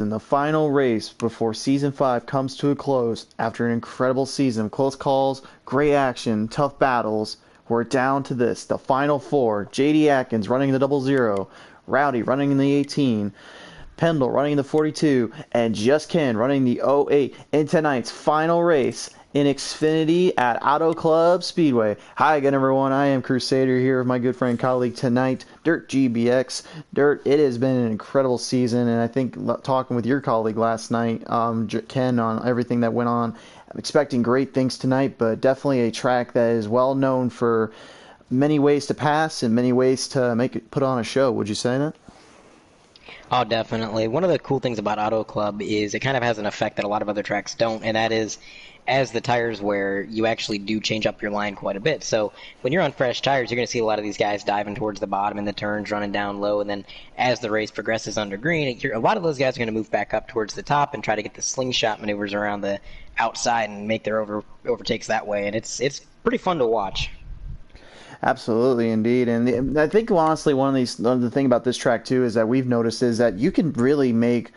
And the final race before Season 5 comes to a close after an incredible season of close calls, great action, tough battles. We're down to this, the final four. J.D. Atkins running the 00, Rowdy running in the 18, Pendle running the 42, and Just Ken running the 08 in tonight's final race in Xfinity at Auto Club Speedway. Hi again, everyone. I am Crusader here with my good friend colleague tonight, Dirt GBX. Dirt, it has been an incredible season, and I think talking with your colleague last night, Ken, on everything that went on, I'm expecting great things tonight, but definitely a track that is well known for many ways to pass and many ways to put on a show. Would you say that? Oh, definitely. One of the cool things about Auto Club is it kind of has an effect that a lot of other tracks don't, and that is as the tires wear, you actually do change up your line quite a bit. So when you're on fresh tires, you're going to see a lot of these guys diving towards the bottom in the turns, running down low, and then as the race progresses under green, a lot of those guys are going to move back up towards the top and try to get the slingshot maneuvers around the outside and make their overtakes that way, and it's pretty fun to watch. Absolutely, indeed, and I think honestly the thing about this track too is that we've noticed is that you can really make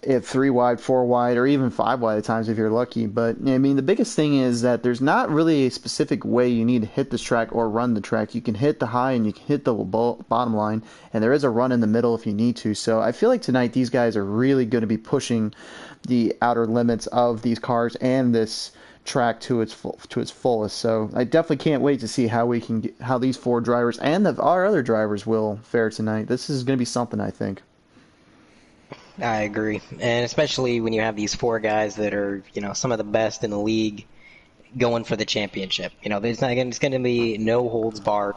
it 3 wide, 4 wide, or even 5 wide at times if you're lucky. But I mean, the biggest thing is that there's not really a specific way you need to hit this track or run the track. You can hit the high and you can hit the bottom line, and there is a run in the middle if you need to. So I feel like tonight these guys are really going to be pushing the outer limits of these cars and this track to its fullest. So I definitely can't wait to see how how these four drivers and our other drivers will fare tonight. This is going to be something, I think. I agree, and especially when you have these four guys that are, some of the best in the league going for the championship. It's going to be no holds barred.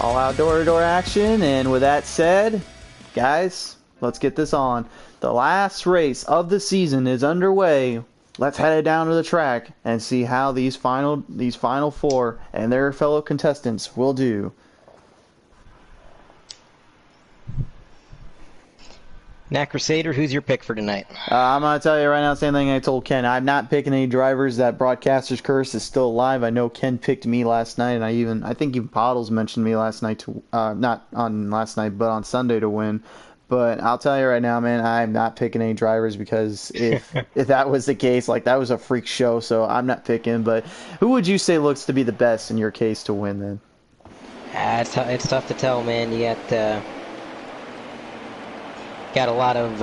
All out door-to-door action, and with that said, guys, let's get this on. The last race of the season is underway. Let's head it down to the track and see how these final four and their fellow contestants will do. Now, Crusader, who's your pick for tonight? I'm going to tell you right now the same thing I told Ken. I'm not picking any drivers. That broadcaster's curse is still alive. I know Ken picked me last night, and I think even Pottles mentioned me last night not on last night, but on Sunday to win. But I'll tell you right now, man, I'm not picking any drivers because if that was the case, that was a freak show, so I'm not picking. But who would you say looks to be the best in your case to win then? It's tough to tell, man. You got a lot of,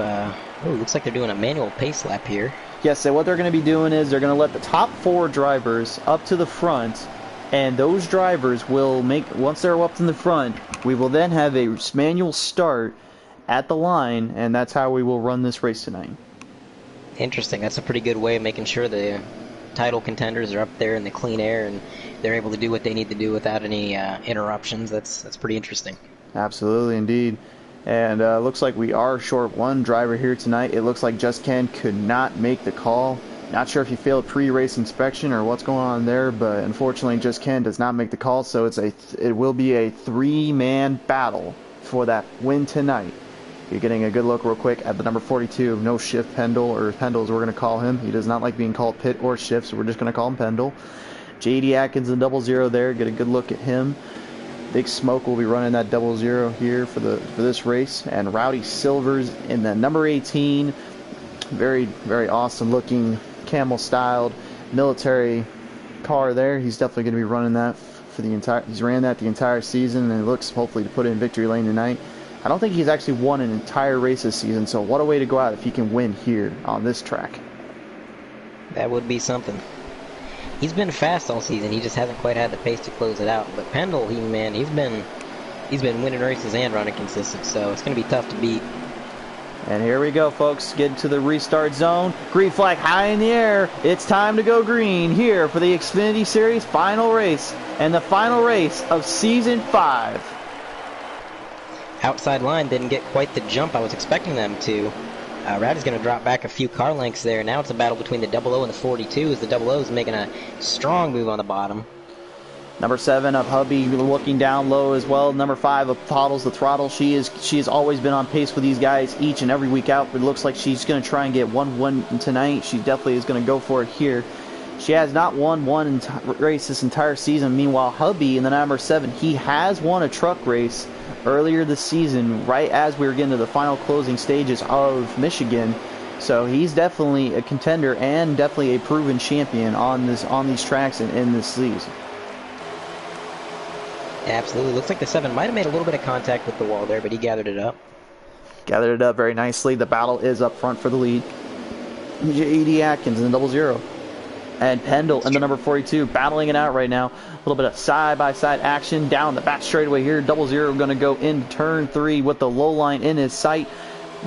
looks like they're doing a manual pace lap here. Yes, so what they're going to be doing is they're going to let the top four drivers up to the front, and those drivers will once they're up in the front, we will then have a manual start at the line, and that's how we will run this race tonight. Interesting. That's a pretty good way of making sure the title contenders are up there in the clean air and they're able to do what they need to do without any interruptions. That's pretty interesting. Absolutely, indeed. And looks like we are short one driver here tonight. It looks like Just Ken could not make the call. Not sure if he failed pre-race inspection or what's going on there, but unfortunately Just Ken does not make the call, so it will be a three-man battle for that win tonight. You're getting a good look real quick at the number 42, no shift Pendle, or Pendle as we're going to call him. He does not like being called pit or shift, so we're just going to call him Pendle. J.D. Atkins in 00 there, get a good look at him. Big Smoke will be running that 00 here for this race, and Rowdy Silvers in the number 18. Very, very awesome looking camel styled military car there. He's definitely going to be running that he's ran that the entire season, and it looks hopefully to put it in victory lane tonight. I don't think he's actually won an entire race this season, so what a way to go out if he can win here on this track. That would be something. He's been fast all season. He just hasn't quite had the pace to close it out. But Pendle, he's been winning races and running consistent, so it's going to be tough to beat. And here we go, folks. Get to the restart zone. Green flag high in the air. It's time to go green here for the Xfinity Series final race and the final race of Season 5. Outside line didn't get quite the jump I was expecting them to. Rowdy's going to drop back a few car lengths there. Now it's a battle between the 00 and the 42 as the 00 is making a strong move on the bottom. Number 7 of Hubby looking down low as well. Number 5 of Pottles the Throttle. She has always been on pace with these guys each and every week out. But it looks like she's going to try and get one tonight. She definitely is going to go for it here. She has not won one race this entire season. Meanwhile, hubby in the number 7, he has won a truck race earlier this season, right as we were getting to the final closing stages of Michigan. So he's definitely a contender and definitely a proven champion on these tracks and in this season. Absolutely. Looks like the 7 might have made a little bit of contact with the wall there, but he gathered it up. Gathered it up very nicely. The battle is up front for the lead. J.D. Atkins in the 00. And Pendle in the number 42 battling it out right now. A little bit of side-by-side action down the back straightaway here. 00 going to go into turn 3 with the low line in his sight.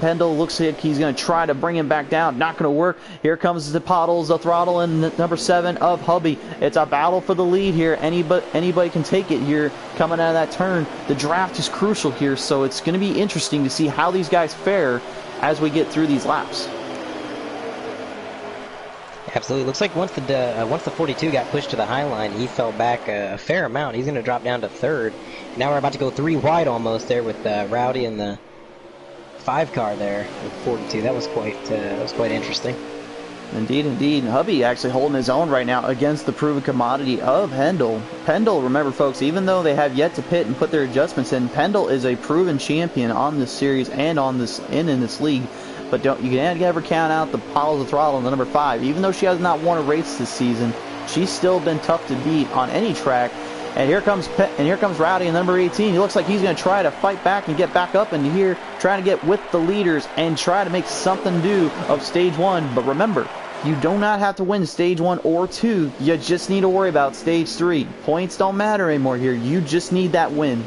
Pendle looks like he's going to try to bring him back down. Not going to work. Here comes the Pottles, the throttle, and the number 7 of Hubby. It's a battle for the lead here. Anybody can take it here coming out of that turn. The draft is crucial here, so it's going to be interesting to see how these guys fare as we get through these laps. Absolutely. Looks like once the 42 got pushed to the high line, he fell back a fair amount. He's going to drop down to 3rd. Now we're about to go 3 wide almost there with Rowdy and the 5 car there with 42. That was quite interesting. Indeed, indeed. Hubby actually holding his own right now against the proven commodity of Pendle. Pendle, remember folks, even though they have yet to pit and put their adjustments in, Pendle is a proven champion on this series and on this in this league. But you can't ever count out the Pottles of Throttle in the number 5. Even though she has not won a race this season, she's still been tough to beat on any track. And here comes Rowdy in number 18. He looks like he's going to try to fight back and get back up into here, trying to get with the leaders and try to make something do of stage 1. But remember, you do not have to win stage 1 or 2. You just need to worry about stage 3. Points don't matter anymore here. You just need that win.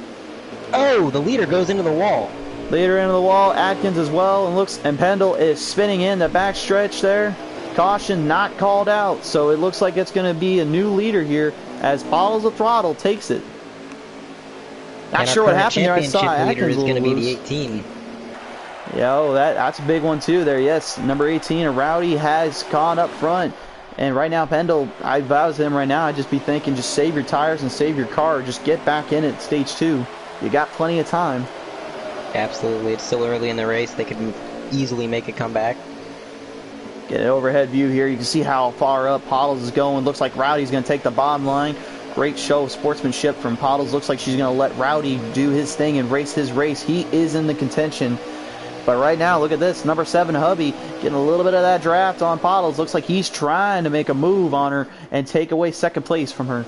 Oh, the leader goes into the wall. Leader into the wall, Atkins as well, and Pendle is spinning in the back stretch there. Caution not called out, so it looks like it's going to be a new leader here as Pottles of Throttle takes it. Not sure what happened there. I saw Atkins is going to be the loose. 18. Yeah, oh, that's a big one too there. Yes, number 18, Rowdy has gone up front. And right now, Pendle, I vows him right now, I'd just be thinking, just save your tires and save your car. Just get back in at stage 2. You got plenty of time. Absolutely. It's still early in the race. They could easily make a comeback. Get an overhead view here. You can see how far up Pottles is going. Looks like Rowdy's going to take the bottom line. Great show of sportsmanship from Pottles. Looks like she's going to let Rowdy do his thing and race his race. He is in the contention. But right now, look at this. Number 7, Hubby, getting a little bit of that draft on Pottles. Looks like he's trying to make a move on her and take away second place from her.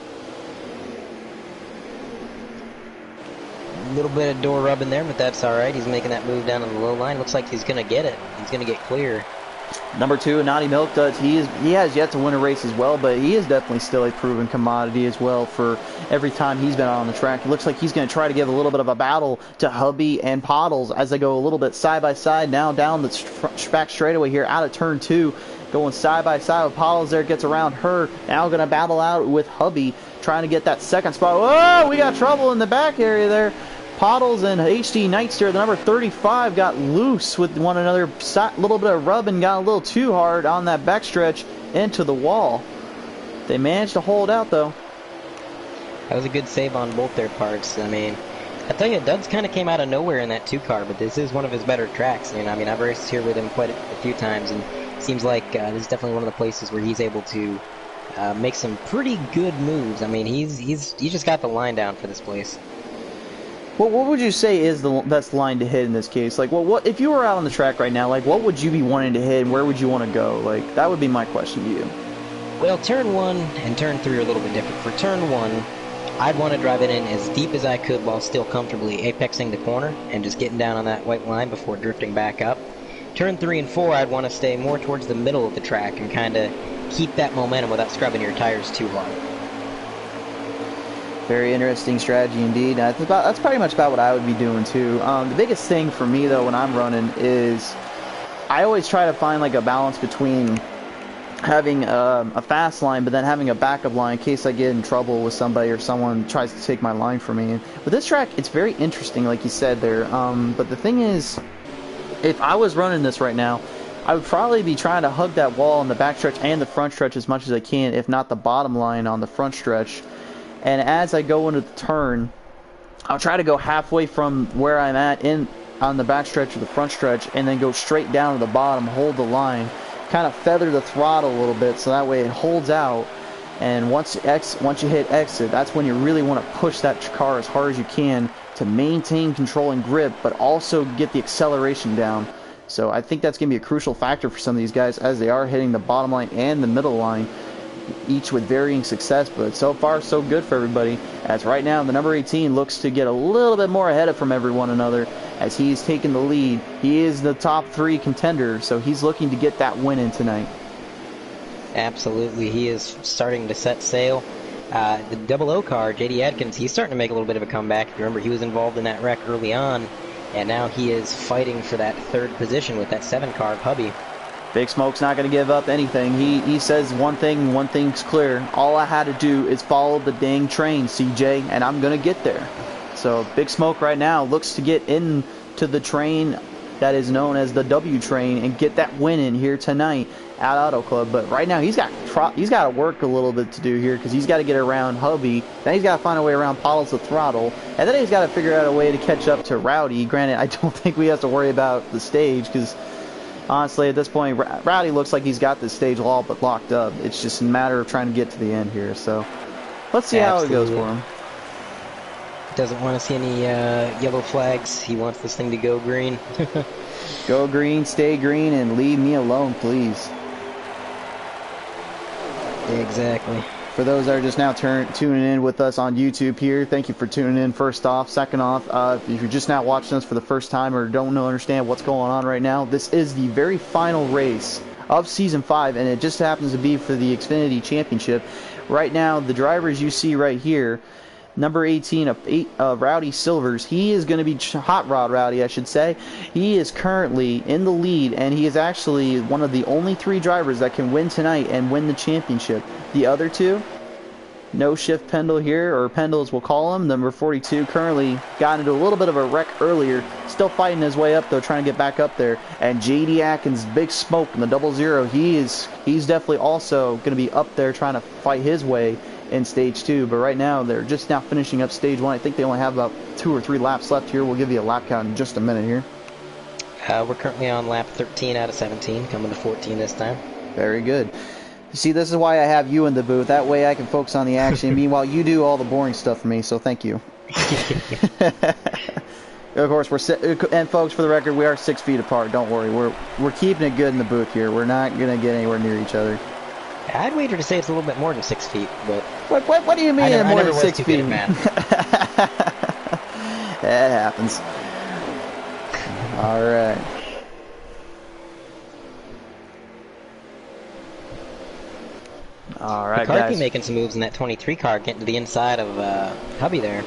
A little bit of door rubbing there, but that's all right. He's making that move down on the low line. Looks like he's going to get it. He's going to get clear. Number 2, Naughty Milk does. He has yet to win a race as well, but he is definitely still a proven commodity as well for every time he's been out on the track. It looks like he's going to try to give a little bit of a battle to Hubby and Pottles as they go a little bit side by side now down the back straightaway here out of turn 2. Going side by side with Pottles there, gets around her. Now going to battle out with Hubby, trying to get that second spot. Whoa, we got trouble in the back area there. Pottles and HD Nightsteer, the number 35, got loose with one another. A little bit of rubbing, got a little too hard on that backstretch into the wall. They managed to hold out, though. That was a good save on both their parts. I mean, I tell you, Duds kind of came out of nowhere in that 2 car, but this is one of his better tracks. And I mean, I've raced here with him quite a few times, and it seems like this is definitely one of the places where he's able to make some pretty good moves. I mean, he's just got the line down for this place. Well, what would you say is the best line to hit in this case? Like, well, what if you were out on the track right now? Like, what would you be wanting to hit, and where would you want to go? Like, that would be my question to you. Well, turn 1 and turn 3 are a little bit different. For turn 1, I'd want to drive it in as deep as I could while still comfortably apexing the corner and just getting down on that white line before drifting back up. Turn 3 and 4, I'd want to stay more towards the middle of the track and kind of keep that momentum without scrubbing your tires too hard. Very interesting strategy indeed. That's pretty much about what I would be doing too. The biggest thing for me though when I'm running is I always try to find like a balance between having a fast line but then having a backup line in case I get in trouble with somebody or someone tries to take my line from me. With this track, it's very interesting like you said there. But the thing is, if I was running this right now, I would probably be trying to hug that wall in the back stretch and the front stretch as much as I can, if not the bottom line on the front stretch. And as I go into the turn, I'll try to go halfway from where I'm at on the back stretch or the front stretch and then go straight down to the bottom, hold the line. kind of feather the throttle a little bit so that way it holds out. And once you hit exit, that's when you really want to push that car as hard as you can to maintain control and grip, but also get the acceleration down. So I think that's going to be a crucial factor for some of these guys as they are hitting the bottom line and the middle line, each with varying success. But so far, so good for everybody, as right now the number 18 looks to get a little bit more ahead of from everyone another as he's taking the lead. He is the top 3 contender, so he's looking to get that win in tonight. Absolutely, he is starting to set sail. The double O car, JD Adkins, he's starting to make a little bit of a comeback. If you remember, he was involved in that wreck early on, and now he is fighting for that 3rd position with that 7 car of Hubby. Big Smoke's not going to give up anything. He says one thing, and one thing's clear. All I had to do is follow the dang train, CJ, and I'm going to get there. So Big Smoke right now looks to get into the train that is known as the W train and get that win in here tonight at Auto Club. But right now he's got to work a little bit to do here because he's got to get around Hubby. Then he's got to find a way around Paul's the throttle, and then he's got to figure out a way to catch up to Rowdy. Granted, I don't think we have to worry about the stage because honestly at this point Rowdy looks like he's got this stage all but locked up. It's just a matter of trying to get to the end here. So let's see how it goes for him. Doesn't want to see any yellow flags. He wants this thing to go green. Go green, stay green, and leave me alone, please. Exactly. For those that are just now tuning in with us on YouTube here, thank you for tuning in first off. Second off, if you're just now watching us for the first time or don't understand what's going on right now, this is the very final race of Season 5, and it just happens to be for the Xfinity Championship. Right now, the drivers you see right here, number 18 of Rowdy Silvers, he is going to be Hot Rod Rowdy, I should say. He is currently in the lead, and he is actually one of the only 3 drivers that can win tonight and win the championship. The other 2, No Shift Pendle here, or Pendle as we'll call him, number 42, currently got into a little bit of a wreck earlier, still fighting his way up though, trying to get back up there. And JD Atkins, Big Smoke in the 00, he's definitely also going to be up there trying to fight his way in stage 2, but right now they're just now finishing up stage 1. I think they only have about 2 or 3 laps left here. We'll give you a lap count in just a minute here. We're currently on lap 13 out of 17, coming to 14 this time. Very good. You see, this is why I have you in the booth. That way I can focus on the action. Meanwhile, you do all the boring stuff for me, so thank you. Of course, and folks, for the record, we are 6 feet apart. Don't worry. We're keeping it good in the booth here. We're not going to get anywhere near each other. I'd wager to say it's a little bit more than 6 feet, but... What do you mean more than 6 feet? Man. That happens. All right. All right, McCarthy guys. making some moves in that 23 car, getting to the inside of Hubby there.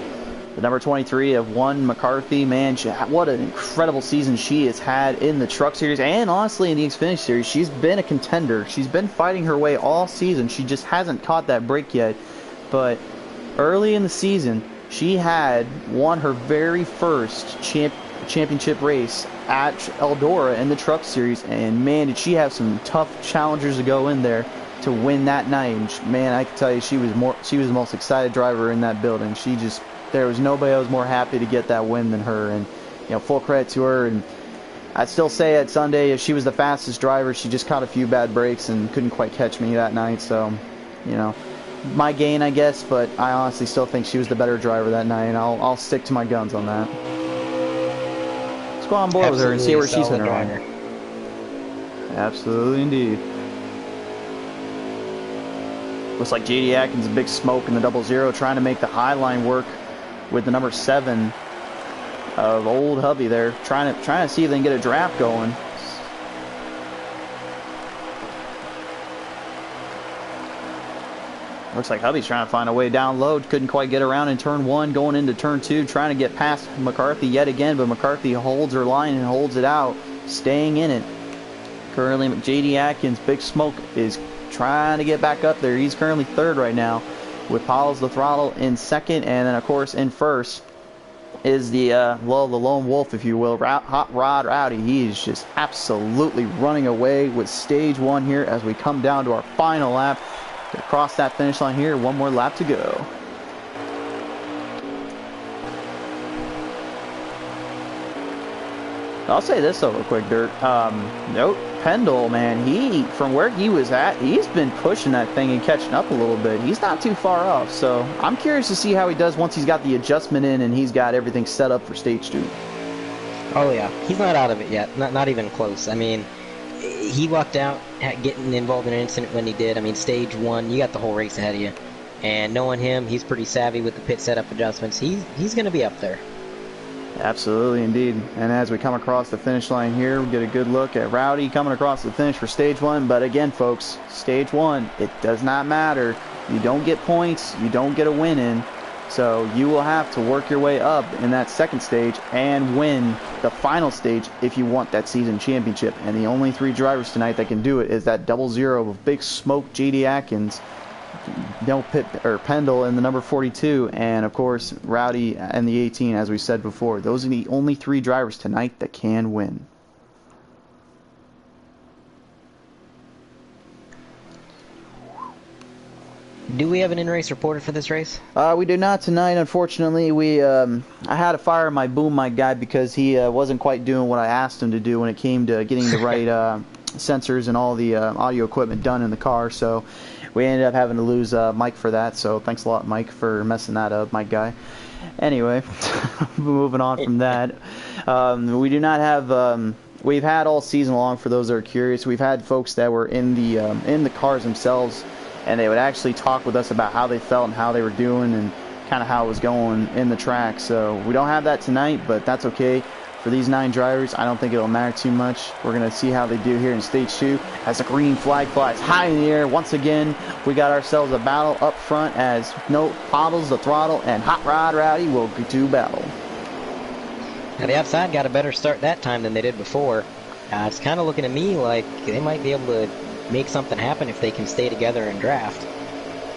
The number 23 of McCarthy, man, what an incredible season she has had in the Truck Series and honestly in the Xfinity Series. She's been a contender. She's been fighting her way all season. She just hasn't caught that break yet. But early in the season, she had won her very first championship race at Eldora in the Truck Series. And man, did she have some tough challengers to go in there to win that night. And man, I can tell you, she was the most excited driver in that building. There was nobody that was more happy to get that win than her, and full credit to her. And I'd still say at Sunday, if she was the fastest driver, she just caught a few bad breaks and couldn't quite catch me that night. So, my gain, I guess, but I honestly still think she was the better driver that night, and I'll stick to my guns on that. Let's go on board with her and see where she's hitting her. Absolutely indeed. Looks like JD Atkins and Big Smoke in the 00 trying to make the high line work with the number 7 of old Hubby there, trying to see if they can get a draft going. Looks like Hubby's trying to find a way down low. Couldn't quite get around in turn 1, going into turn 2, trying to get past McCarthy yet again, but McCarthy holds her line and holds it out, staying in it. Currently, JD Atkins, Big Smoke, is trying to get back up there. He's currently 3rd right now, with Paul's the throttle in 2nd, and then of course in 1st is the lone wolf, if you will, Hot Rod Rowdy. He is just absolutely running away with stage 1 here as we come down to our final lap to cross that finish line here. One more lap to go. I'll say this though real quick, Dirt. Note Pendle, man, from where he was at, he's been pushing that thing and catching up a little bit. He's not too far off, so I'm curious to see how he does once he's got the adjustment in and he's got everything set up for stage 2. Oh yeah, he's not out of it yet. Not even close. I mean, he lucked out at getting involved in an incident when he did. I mean, stage 1, you got the whole race ahead of you. And knowing him, he's pretty savvy with the pit setup adjustments. He's going to be up there. Absolutely, indeed. And as we come across the finish line here, we get a good look at Rowdy coming across the finish for stage 1. But again, folks, stage 1, it does not matter. You don't get points. You don't get a win in. So you will have to work your way up in that second stage and win the final stage if you want that season championship. And the only 3 drivers tonight that can do it is that 00 of Big Smoke JD Atkins, Pendle in the number 42, and of course Rowdy and the 18, as we said before. Those are the only 3 drivers tonight that can win. Do we have an in-race reporter for this race? We do not tonight, unfortunately. I had to fire my boom mic guy because he wasn't quite doing what I asked him to do when it came to getting the right sensors and all the audio equipment done in the car. So we ended up having to lose Mike for that. So thanks a lot, Mike, for messing that up, Mike guy. Anyway, moving on from that, we do not have. We've had all season long, for those that are curious, we've had folks that were in the cars themselves, and they would actually talk with us about how they felt and how they were doing and kind of how it was going in the track. So we don't have that tonight, but that's okay. For these 9 drivers, I don't think it'll matter too much. We're going to see how they do here in stage 2 as the green flag flies high in the air. Once again, we got ourselves a battle up front as Poddles, the throttle, and Hot Rod Rowdy will do battle. Now the outside got a better start that time than they did before. It's kind of looking to me like they might be able to make something happen if they can stay together and draft.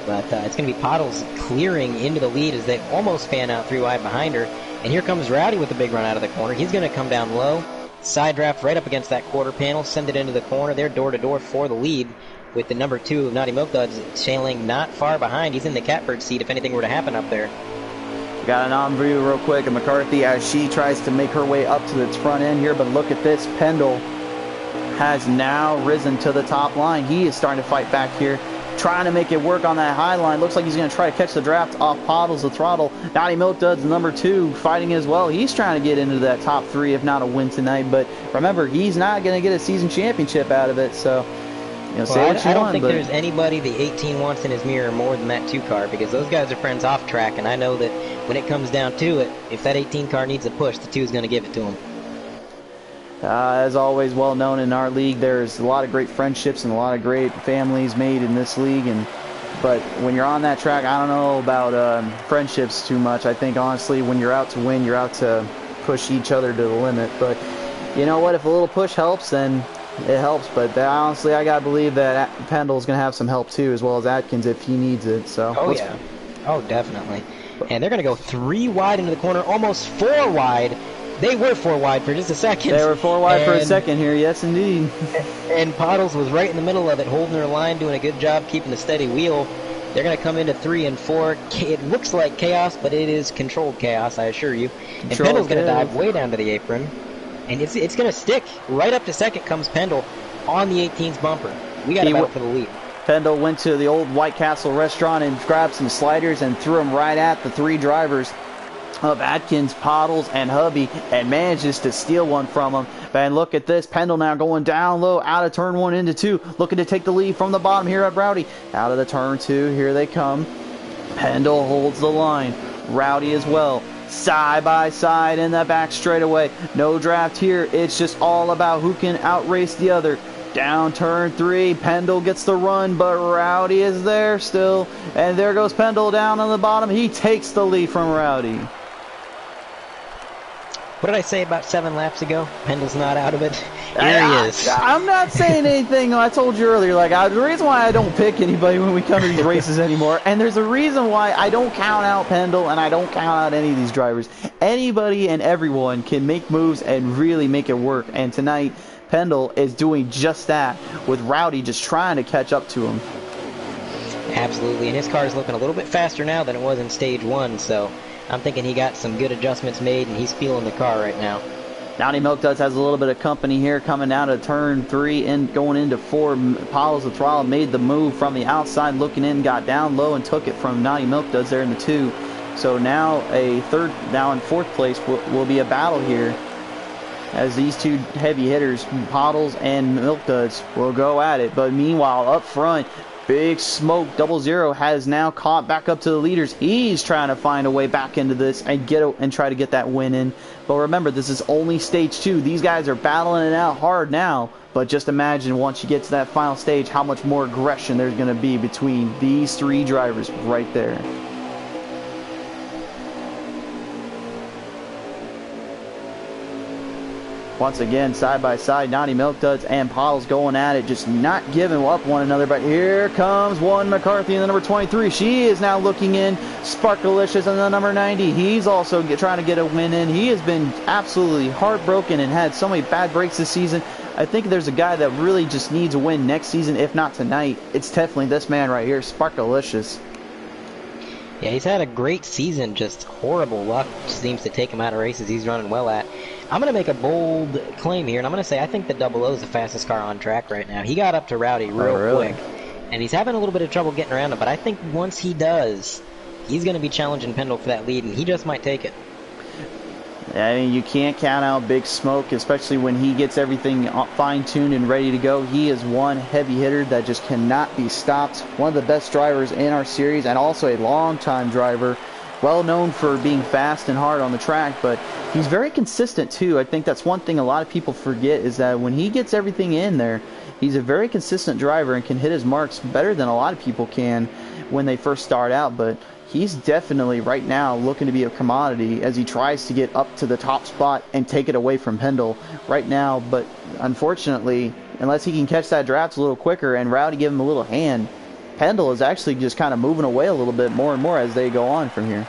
But it's going to be Poddles clearing into the lead as they almost fan out 3 wide behind her. And here comes Rowdy with a big run out of the corner. He's going to come down low, side draft right up against that quarter panel, send it into the corner. They're door-to-door for the lead with the number 2 of Naughty Milk Duds trailing not far behind. He's in the catbird seat if anything were to happen up there. Got an on view real quick of McCarthy as she tries to make her way up to the front end here. But look at this. Pendle has now risen to the top line. He is starting to fight back here, trying to make it work on that high line. Looks like he's going to try to catch the draft off Poddles, the throttle. Naughty Milk Duds, number 2, fighting as well. He's trying to get into that top 3, if not a win tonight. But remember, he's not going to get a season championship out of it. So, say what you I don't want, think but there's anybody the 18 wants in his mirror more than that 2 car, because those guys are friends off track, and I know that when it comes down to it, if that 18 car needs a push, the 2 is going to give it to him. As always, well known in our league, there's a lot of great friendships and a lot of great families made in this league. But when you're on that track, I don't know about friendships too much. I think, honestly, when you're out to win, you're out to push each other to the limit. But you know what? If a little push helps, then it helps. But honestly, I got to believe that Pendle's going to have some help, too, as well as Atkins if he needs it. So. Oh, yeah. Oh, definitely. And they're going to go 3 wide into the corner, almost 4 wide. They were 4 wide for just a second. They were 4 wide for a second here, yes indeed. And Poddles was right in the middle of it, holding her line, doing a good job keeping the steady wheel. They're going to come into 3 and 4. It looks like chaos, but it is controlled chaos, I assure you. And Pendle's going to dive way down to the apron. And it's going to stick. Right up to second comes Pendle on the 18's bumper. We got to battle for the lead. Pendle went to the old White Castle restaurant and grabbed some sliders and threw them right at the 3 drivers of Atkins, Poddles, and Hubby, and manages to steal one from them. And look at this. Pendle now going down low, out of turn 1 into 2, looking to take the lead from the bottom here at Rowdy. Out of the turn 2, here they come. Pendle holds the line. Rowdy as well. Side by side in the back straightaway. No draft here. It's just all about who can outrace the other. Down turn 3, Pendle gets the run, but Rowdy is there still. And there goes Pendle down on the bottom. He takes the lead from Rowdy. What did I say about 7 laps ago? Pendle's not out of it. Here he is. I'm not saying anything. I told you earlier, the reason why I don't pick anybody when we come to these races anymore, and there's a reason why I don't count out Pendle and I don't count out any of these drivers. Anybody and everyone can make moves and really make it work. And tonight, Pendle is doing just that, with Rowdy just trying to catch up to him. Absolutely, and his car is looking a little bit faster now than it was in stage 1, so I'm thinking he got some good adjustments made, and he's feeling the car right now. Downey Milk Duds has a little bit of company here coming out of turn 3 and going into 4. Paulos the throttle made the move from the outside, looking in, got down low and took it from Downey Milk Duds there in the 2. So now now in 4th place will be a battle here as these two heavy hitters, Pottles and Milk Duds, will go at it. But meanwhile, up front, Big Smoke 00 has now caught back up to the leaders. He's trying to find a way back into this and try to get that win in. But remember, this is only stage 2. These guys are battling it out hard now. But just imagine once you get to that final stage how much more aggression there's going to be between these 3 drivers right there. Once again, side by side, Naughty Milk Duds and Pottles going at it, just not giving up one another. But here comes one McCarthy in the number 23. She is now looking in. Sparkalicious in the number 90. He's also trying to get a win in. He has been absolutely heartbroken and had so many bad breaks this season. I think there's a guy that really just needs a win next season, if not tonight. It's definitely this man right here, Sparkalicious. Yeah, he's had a great season, just horrible luck seems to take him out of races he's running well at. I'm going to make a bold claim here, and I'm going to say I think the 00 is the fastest car on track right now. He got up to Rowdy real quick, and he's having a little bit of trouble getting around him, but I think once he does, he's going to be challenging Pendle for that lead, and he just might take it. I mean, you can't count out Big Smoke, especially when he gets everything fine-tuned and ready to go. He is one heavy hitter that just cannot be stopped. One of the best drivers in our series, and also a long-time driver. Well known for being fast and hard on the track, but he's very consistent too. I think that's one thing a lot of people forget, is that when he gets everything in there, he's a very consistent driver and can hit his marks better than a lot of people can when they first start out. But he's definitely right now looking to be a commodity as he tries to get up to the top spot and take it away from Pendle right now. But unfortunately, unless he can catch that draft a little quicker and Rowdy give him a little hand, Pendle is actually just kind of moving away a little bit more and more as they go on from here.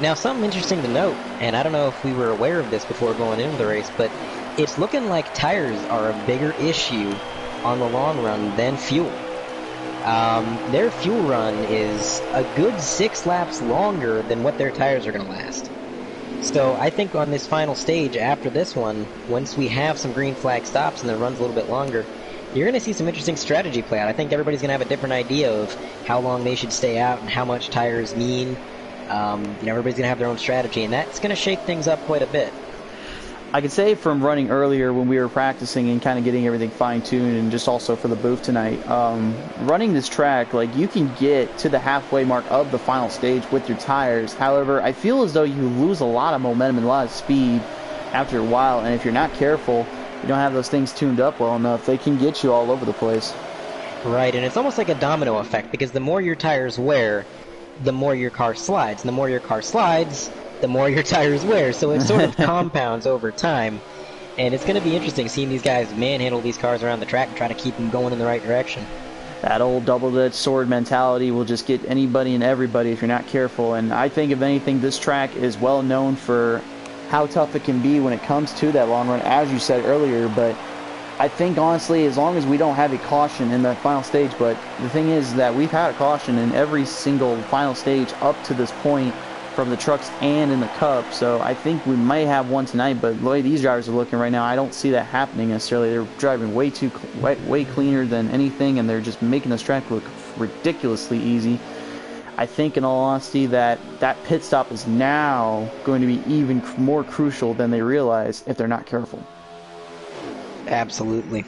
Now, something interesting to note, and I don't know if we were aware of this before going into the race, but it's looking like tires are a bigger issue on the long run than fuel. Their fuel run is a good 6 laps longer than what their tires are going to last. So I think on this final stage after this one, once we have some green flag stops and the run's a little bit longer, you're going to see some interesting strategy play out. I think everybody's going to have a different idea of how long they should stay out and how much tires mean. Everybody's going to have their own strategy, and that's going to shake things up quite a bit. I could say from running earlier when we were practicing and kind of getting everything fine-tuned, and just also for the booth tonight, running this track, like, you can get to the halfway mark of the final stage with your tires. However, I feel as though you lose a lot of momentum and a lot of speed after a while, and if you're not careful, you don't have those things tuned up well enough, they can get you all over the place. Right, and it's almost like a domino effect, because the more your tires wear, the more your car slides, and the more your car slides, the more your tires wear. So it sort of compounds over time, and it's going to be interesting seeing these guys manhandle these cars around the track and try to keep them going in the right direction. That old double-edged sword mentality will just get anybody and everybody if you're not careful. And I think, if anything, this track is well known for how tough it can be when it comes to that long run, as you said earlier. But I think, honestly, as long as we don't have a caution in the final stage, but the thing is that we've had a caution in every single final stage up to this point from the trucks and in the Cup, so I think we might have one tonight. But the way these drivers are looking right now, I don't see that happening necessarily. They're driving way cleaner than anything, and they're just making this track look ridiculously easy. I think, in all honesty, that pit stop is now going to be even more crucial than they realize if they're not careful. Absolutely.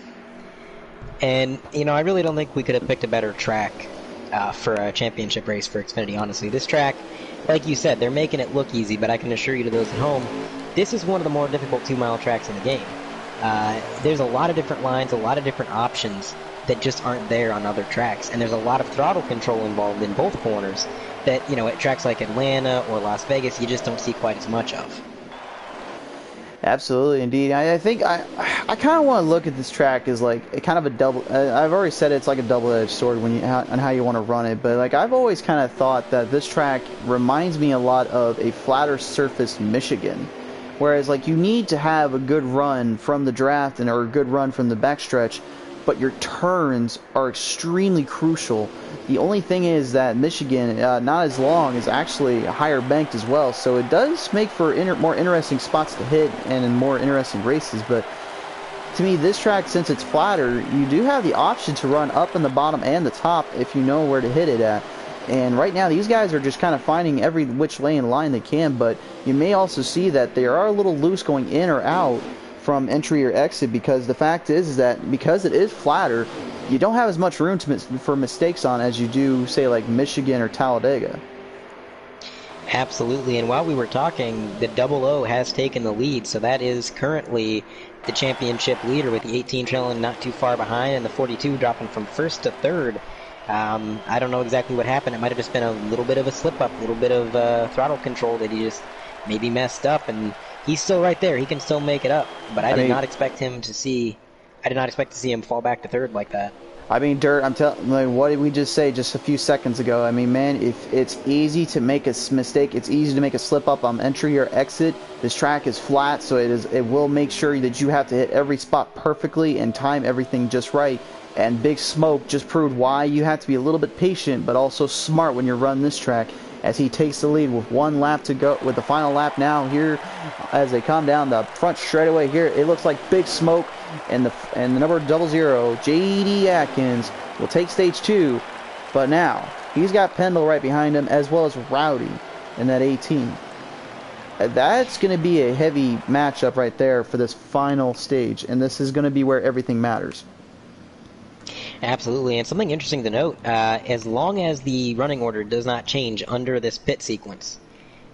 And, I really don't think we could have picked a better track for a championship race for Xfinity, honestly. This track, like you said, they're making it look easy, but I can assure you to those at home, this is one of the more difficult 2-mile tracks in the game. There's a lot of different lines, a lot of different options that just aren't there on other tracks, and there's a lot of throttle control involved in both corners that, at tracks like Atlanta or Las Vegas, you just don't see quite as much of. Absolutely, indeed. I think I kind of want to look at this track as like a kind of a double. I've already said it's like a double-edged sword on how you want to run it. But like, I've always kind of thought that this track reminds me a lot of a flatter surface Michigan, whereas like you need to have a good run from the draft or a good run from the backstretch. but your turns are extremely crucial. The only thing is that Michigan, not as long, is actually higher banked as well, so it does make for more interesting spots to hit and in more interesting races. But to me, this track, since it's flatter, you do have the option to run up in the bottom and the top if you know where to hit it at. And right now, these guys are just kind of finding every which lane line they can, but you may also see that they are a little loose going in or out from entry or exit, because the fact is that because it is flatter, you don't have as much room for mistakes on as you do, say, like Michigan or Talladega. Absolutely, and while we were talking, the 00 has taken the lead, so that is currently the championship leader, with the 18 trailing not too far behind, and the 42 dropping from first to third. I don't know exactly what happened. It might have just been a little bit of a slip-up, a little bit of throttle control that he just maybe messed up, and he's still right there. He can still make it up, but I did not expect to see him fall back to third like that. I mean, Dirt, I'm telling, like, what did we just say just a few seconds ago? I mean, man, if it's easy to make a mistake, it's easy to make a slip up on entry or exit. This track is flat, so it will make sure that you have to hit every spot perfectly and time everything just right. And Big Smoke just proved why you have to be a little bit patient, but also smart when you're running this track, as he takes the lead with 1 lap to go, with the final lap now here as they come down the front straightaway here. It looks like Big Smoke and the number 00, J.D. Atkins, will take stage 2, but now he's got Pendle right behind him, as well as Rowdy in that 18. That's going to be a heavy matchup right there for this final stage, and this is going to be where everything matters. Absolutely, and something interesting to note, as long as the running order does not change under this pit sequence,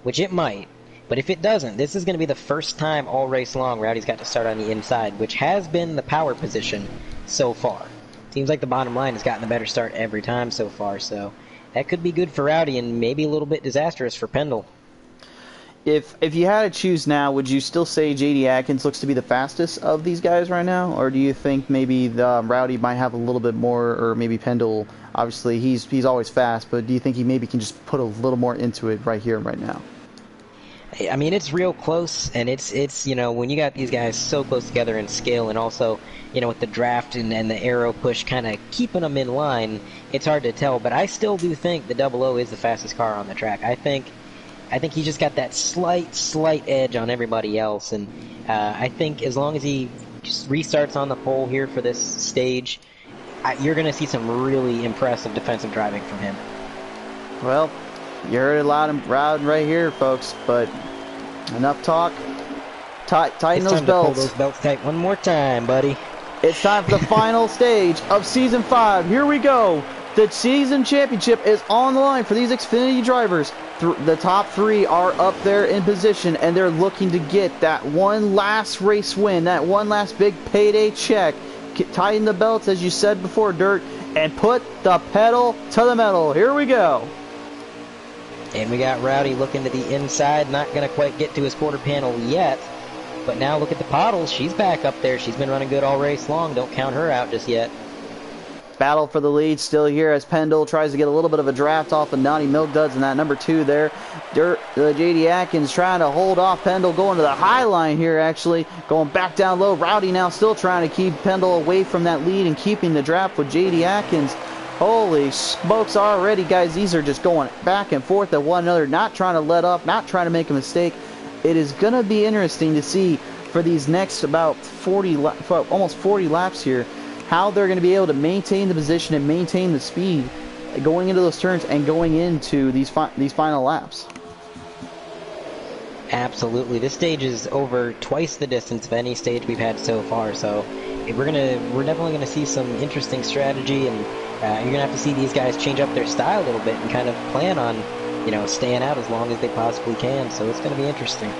which it might, but if it doesn't, this is going to be the first time all race long Rowdy's got to start on the inside, which has been the power position so far. Seems like the bottom line has gotten a better start every time so far, so that could be good for Rowdy and maybe a little bit disastrous for Pendle. If you had to choose now, would you still say J.D. Atkins looks to be the fastest of these guys right now? Or do you think maybe Rowdy might have a little bit more, or maybe Pendle, obviously he's always fast, but do you think he maybe can just put a little more into it right here and right now? I mean, it's real close, and it's you know, when you got these guys so close together in skill, and also, you know, with the draft and the aero push kind of keeping them in line, it's hard to tell, but I still do think the 00 is the fastest car on the track. I think he just got that slight edge on everybody else, and I think as long as he just restarts on the pole here for this stage, you're going to see some really impressive defensive driving from him. Well, you heard it loud and loud right here, folks, but enough talk. Tighten those belts. It's time to pull those belts tight one more time, buddy. It's time for the final stage of Season 5. Here we go. The season championship is on the line for these Xfinity drivers. The top 3 are up there in position, and they're looking to get that one last race win, that one last big payday check. Tighten the belts, as you said before, Dirt, and put the pedal to the metal. Here we go. And we got Rowdy looking to the inside, not going to quite get to his quarter panel yet. But now look at the Pottles. She's back up there. She's been running good all race long. Don't count her out just yet. Battle for the lead still here as Pendle tries to get a little bit of a draft off the Naughty Milk Duds in that number 2 there. J.D. Atkins trying to hold off Pendle, going to the high line here, actually. Going back down low. Rowdy now still trying to keep Pendle away from that lead and keeping the draft with J.D. Atkins. Holy smokes already, guys. These are just going back and forth at one another, not trying to let up, not trying to make a mistake. It is going to be interesting to see for these next about almost 40 laps here, how they're going to be able to maintain the position and maintain the speed going into those turns and going into these final laps. Absolutely. This stage is over twice the distance of any stage we've had so far, so we're definitely going to see some interesting strategy, and you're going to have to see these guys change up their style a little bit and kind of plan on, you know, staying out as long as they possibly can, so it's going to be interesting.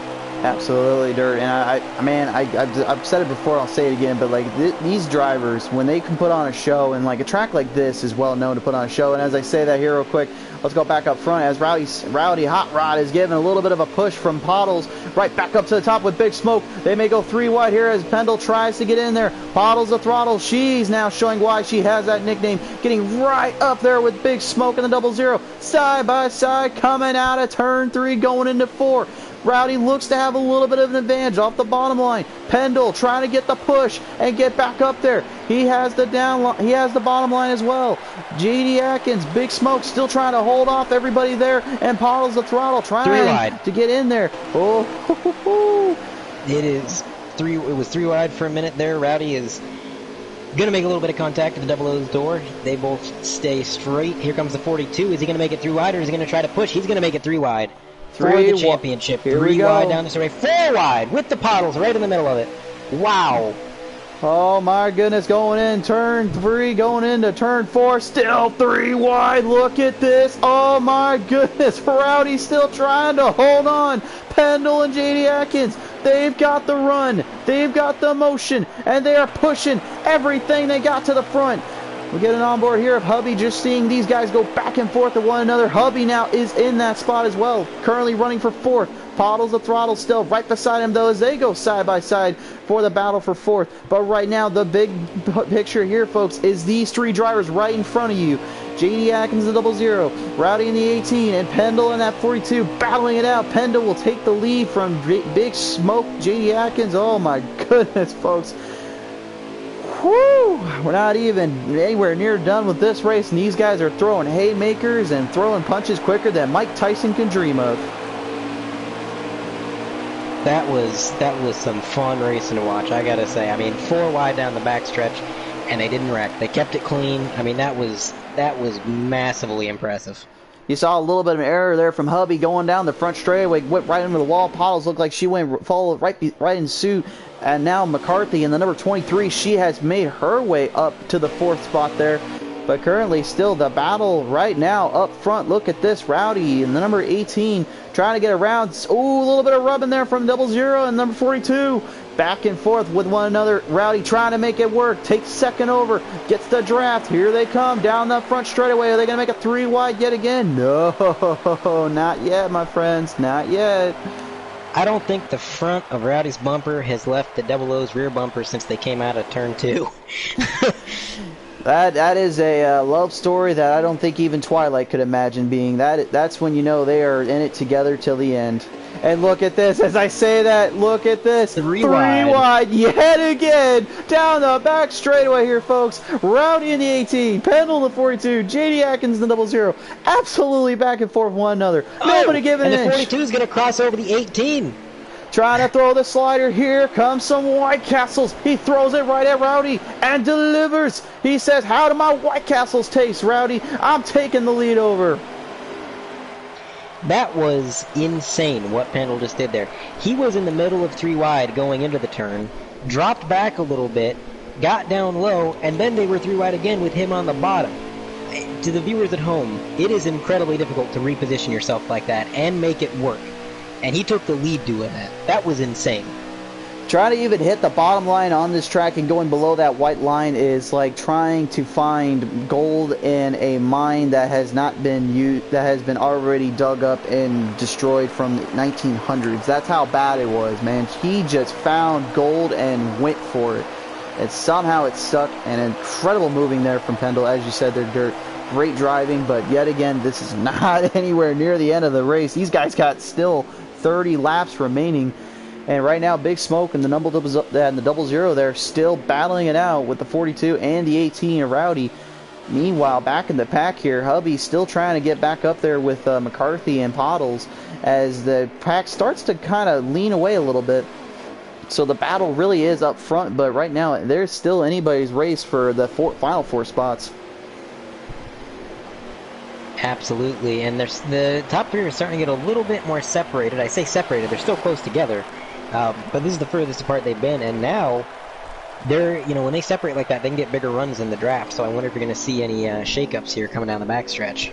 Absolutely, Dirt. And I've said it before, I'll say it again, but like these drivers, when they can put on a show, and like a track like this is well known to put on a show. And as I say that here real quick, let's go back up front as Rowdy Hot Rod is giving a little bit of a push from Pottles right back up to the top with Big Smoke. They may go 3 wide here as Pendle tries to get in there. Pottles the throttle. She's now showing why she has that nickname, getting right up there with Big Smoke and the 00 side by side, coming out of turn 3, going into 4. Rowdy looks to have a little bit of an advantage off the bottom line. Pendle trying to get the push and get back up there. He has the he has the bottom line as well. JD Atkins, Big Smoke still trying to hold off everybody there, and Paddles the Throttle trying to get in there. Oh, it was 3 wide for a minute there. Rowdy is going to make a little bit of contact at the Double O's door. They both stay straight. Here comes the 42. Is he going to make it 3 wide, or is he going to try to push? He's going to make it 3 wide for the championship. 3 wide down the straight. 4 wide with the Paddles right in the middle of it. Wow. Oh my goodness, going in turn 3, going into turn 4, still 3 wide. Look at this. Oh my goodness, Rowdy still trying to hold on. Pendle and JD Atkins, they've got the run, they've got the motion, and they are pushing everything they got to the front. We're getting on board here of Hubby, just seeing these guys go back and forth with one another. Hubby now is in that spot as well, currently running for 4th. Paddles the Throttle still right beside him, though, as they go side by side for the battle for 4th. But right now, the big picture here, folks, is these 3 drivers right in front of you. JD Atkins, the 00, Rowdy in the 18, and Pendle in that 42, battling it out. Pendle will take the lead from Big Smoke, JD Atkins. Oh my goodness, folks. Whew, we're not even anywhere near done with this race, and these guys are throwing haymakers and throwing punches quicker than Mike Tyson can dream of. That was some fun racing to watch, I gotta say. I mean, 4 wide down the backstretch, and they didn't wreck. They kept it clean. I mean, that was massively impressive. You saw a little bit of an error there from Hubby going down the front straightaway, went right into the wall. Paddles looked like she followed right in suit. And now McCarthy in the number 23, she has made her way up to the 4th spot there. But currently still the battle right now up front. Look at this, Rowdy in the number 18 trying to get around. Ooh, a little bit of rubbing there from 00 and number 42. Back and forth with one another. Rowdy trying to make it work. Takes 2nd over. Gets the draft. Here they come down the front straightaway. Are they going to make it 3 wide yet again? No, not yet, my friends. Not yet. I don't think the front of Rowdy's bumper has left the 00's rear bumper since they came out of turn 2. That is a love story that I don't think even Twilight could imagine being. That's when you know they are in it together till the end. And look at this, as I say that, look at this. 3 wide yet again. Down the back straightaway here, folks. Rowdy in the 18, Pendle in the 42, JD Atkins in the 00. Absolutely back and forth one another. Nobody giving an inch. And the 42 is going to cross over the 18. Trying to throw the slider. Here comes some White Castles. He throws it right at Rowdy and delivers. He says, how do my White Castles taste, Rowdy? I'm taking the lead over. That was insane what Pendle just did there. He was in the middle of 3 wide going into the turn, dropped back a little bit, got down low, and then they were 3 wide again with him on the bottom. To the viewers at home, it is incredibly difficult to reposition yourself like that and make it work. And he took the lead doing that. That was insane. Trying to even hit the bottom line on this track and going below that white line is like trying to find gold in a mine that has not been used, that has been already dug up and destroyed from the 1900s. That's how bad it was, man. He just found gold and went for it. And somehow it stuck. And incredible moving there from Pendle. As you said, they're dirt. Great driving, but yet again, this is not anywhere near the end of the race. These guys got still 30 laps remaining. And right now, Big Smoke and the 00 there still battling it out with the 42 and the 18 of Rowdy. Meanwhile, back in the pack here, Hubby's still trying to get back up there with McCarthy and Paddles as the pack starts to kind of lean away a little bit. So the battle really is up front, but right now, there's still anybody's race for the final 4 spots. Absolutely, and the top 3 are starting to get a little bit more separated. I say separated, they're still close together. But this is the furthest apart they've been, and now they're, when they separate like that, they can get bigger runs in the draft. So I wonder if you're going to see any shakeups here coming down the backstretch.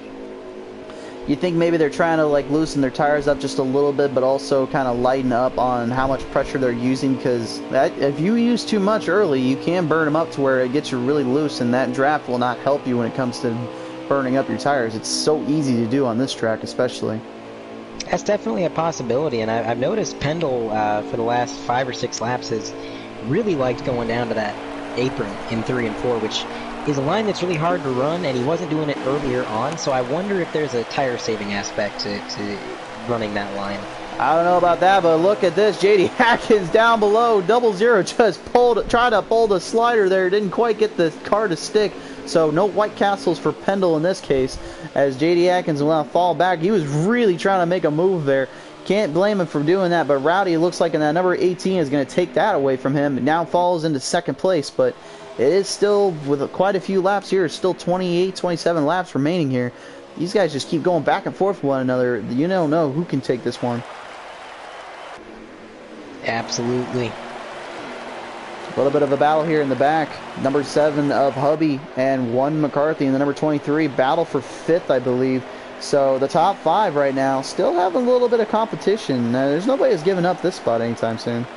You think maybe they're trying to like loosen their tires up just a little bit, but also kind of lighten up on how much pressure they're using? Because if you use too much early, you can burn them up to where it gets you really loose, and that draft will not help you when it comes to burning up your tires. It's so easy to do on this track, especially. That's definitely a possibility, and I've noticed Pendle for the last 5 or 6 laps has really liked going down to that apron in 3 and 4, which is a line that's really hard to run, and he wasn't doing it earlier on, so I wonder if there's a tire-saving aspect to running that line. I don't know about that, but look at this. JD Atkins down below. 00 just tried to pull the slider there. Didn't quite get the car to stick. So no White Castles for Pendle in this case, as JD Atkins will now fall back. He was really trying to make a move there. Can't blame him for doing that, but Rowdy looks like in that number 18 is going to take that away from him. It now falls into second place, but it is still, with quite a few laps here, still 28, 27 laps remaining here. These guys just keep going back and forth with one another. You don't know who can take this one. Absolutely. A little bit of a battle here in the back. Number 7 of Hubby and 1 McCarthy, and the number 23 battle for 5th, I believe. So the top 5 right now still having a little bit of competition. There's nobody who's giving up this spot anytime soon.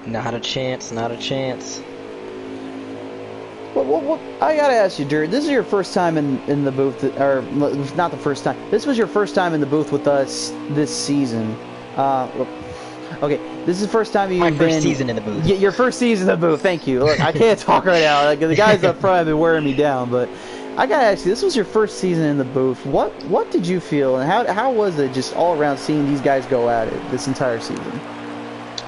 Not a chance, not a chance. What, I gotta ask you, Dirt, this is your first time in the booth, or not the first time. This was your first time in the booth with us this season. Okay, this is the first time you've been... My first season in the booth. Your first season in the booth, thank you. Look, I can't talk right now. Like, the guys up front have been wearing me down, but I gotta ask you, this was your first season in the booth. What did you feel, and how was it just all around seeing these guys go at it this entire season?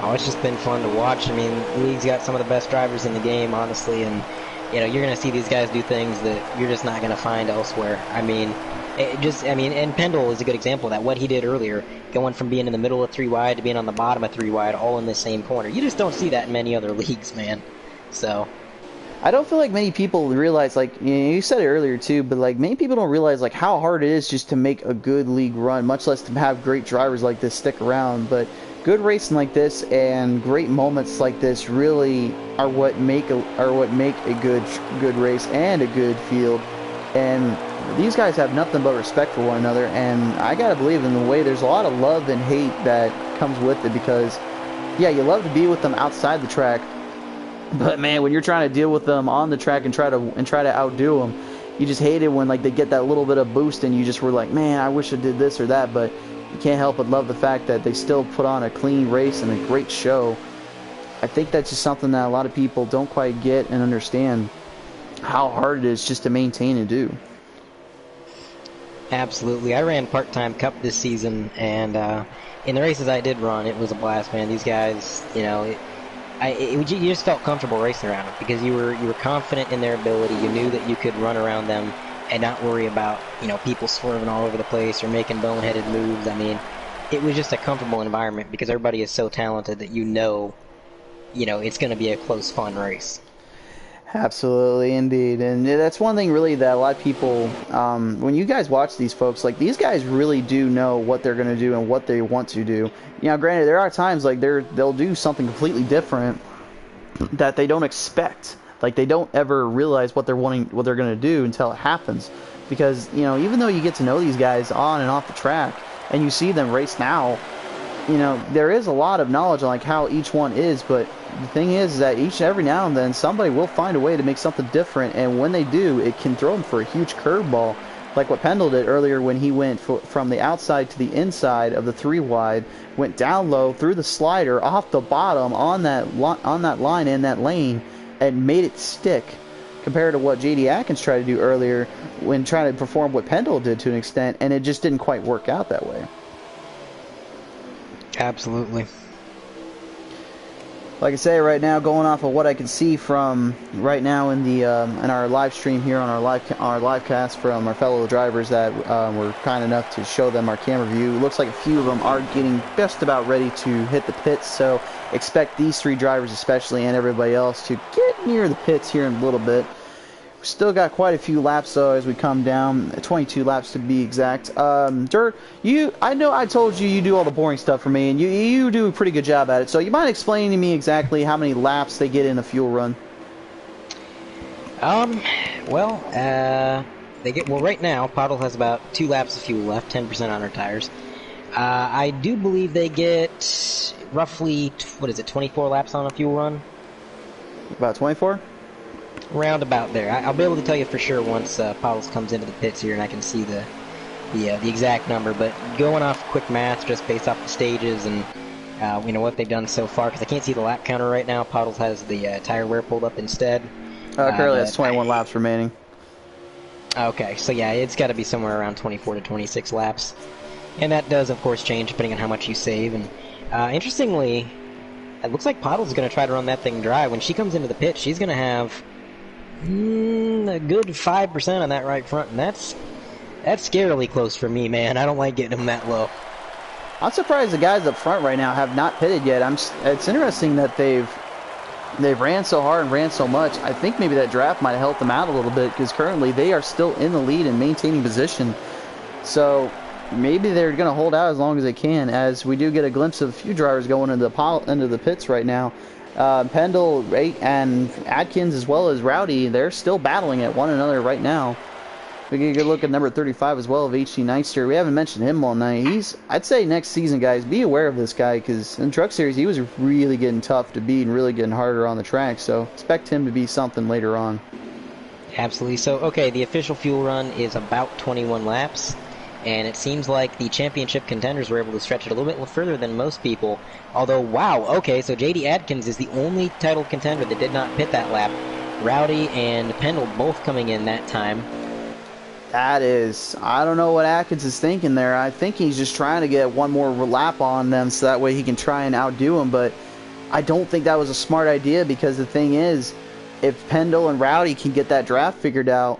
Oh, it's just been fun to watch. I mean, the league's got some of the best drivers in the game, honestly, and you know, you're going to see these guys do things that you're just not going to find elsewhere. I mean, and Pendle is a good example of that. What he did earlier, going from being in the middle of 3 wide to being on the bottom of 3 wide, all in the same corner. You just don't see that in many other leagues, man. So, I don't feel like many people realize, like, you said it earlier too, but like many people don't realize like how hard it is just to make a good league run, much less to have great drivers like this stick around. But good racing like this and great moments like this really are what make a good race and a good field. And these guys have nothing but respect for one another, and I gotta believe in the way there's a lot of love and hate that comes with it, because yeah, you love to be with them outside the track, but man, when you're trying to deal with them on the track and try to outdo them, you just hate it when like they get that little bit of boost and you just were like, man, I wish I did this or that. But you can't help but love the fact that they still put on a clean race and a great show. I think that's just something that a lot of people don't quite get and understand, how hard it is just to maintain and do. absolutely. I ran part-time Cup this season, and in the races I did run, it was a blast, man. These guys, you know, you just felt comfortable racing around them because you were confident in their ability. You knew that you could run around them and not worry about, you know, people swerving all over the place or making boneheaded moves. I mean, it was just a comfortable environment because everybody is so talented that you know, it's going to be a close, fun race. Absolutely, indeed. And that's one thing really that a lot of people, when you guys watch these folks, like these guys really do know what they're going to do and what they want to do. You know, granted, there are times like they'll do something completely different that they don't expect. Like they don't ever realize what they're going to do until it happens. Because, you know, even though you get to know these guys on and off the track and you see them race now, you know, there is a lot of knowledge on like how each one is, but the thing is that each and every now and then somebody will find a way to make something different, and when they do, it can throw them for a huge curveball, like what Pendle did earlier when he went from the outside to the inside of the 3 wide, went down low through the slider off the bottom on that line in that lane and made it stick, compared to what JD Atkins tried to do earlier when trying to perform what Pendle did to an extent, and it just didn't quite work out that way. Absolutely. Like I say, right now, going off of what I can see from right now in the in our live stream here on our live cast from our fellow drivers that were kind enough to show them our camera view, looks like a few of them are getting just about ready to hit the pits. So expect these 3 drivers especially and everybody else to get near the pits here in a little bit. We still got quite a few laps though as we come down, 22 laps to be exact. Dirt, I know I told you do all the boring stuff for me, and you do a pretty good job at it. So you mind explaining to me exactly how many laps they get in a fuel run? Well, right now Pottle has about 2 laps of fuel left, 10% on her tires. I do believe they get roughly 24 laps on a fuel run. About 24. Round about there. I'll be able to tell you for sure once Pottles comes into the pits here and I can see the exact number. But going off quick math, just based off the stages and what they've done so far, because I can't see the lap counter right now. Pottles has the tire wear pulled up instead. Currently, has 21 laps remaining. Okay, so yeah, it's got to be somewhere around 24 to 26 laps. And that does, of course, change depending on how much you save. And interestingly, it looks like Pottle's going to try to run that thing dry. When she comes into the pit, she's going to have a good 5% on that right front, and that's scarily close for me, man. I don't like getting them that low. I'm surprised the guys up front right now have not pitted yet. It's interesting that they've ran so hard and ran so much. I think maybe that draft might have helped them out a little bit because currently they are still in the lead and maintaining position. So maybe they're going to hold out as long as they can, as we do get a glimpse of a few drivers going into the pits right now. Pendle and Atkins as well as Rowdy, they're still battling at one another right now. We get a good look at number 35 as well of HT Neister. We haven't mentioned him all night. I'd say next season, guys, be aware of this guy because in Truck Series he was really getting tough to beat and really getting harder on the track. So expect him to be something later on. Absolutely. So, okay, the official fuel run is about 21 laps. And it seems like the championship contenders were able to stretch it a little bit further than most people. Although, wow, okay, so J.D. Adkins is the only title contender that did not pit that lap. Rowdy and Pendle both coming in that time. That is, I don't know what Atkins is thinking there. I think he's just trying to get one more lap on them so that way he can try and outdo them. But I don't think that was a smart idea because the thing is, if Pendle and Rowdy can get that draft figured out,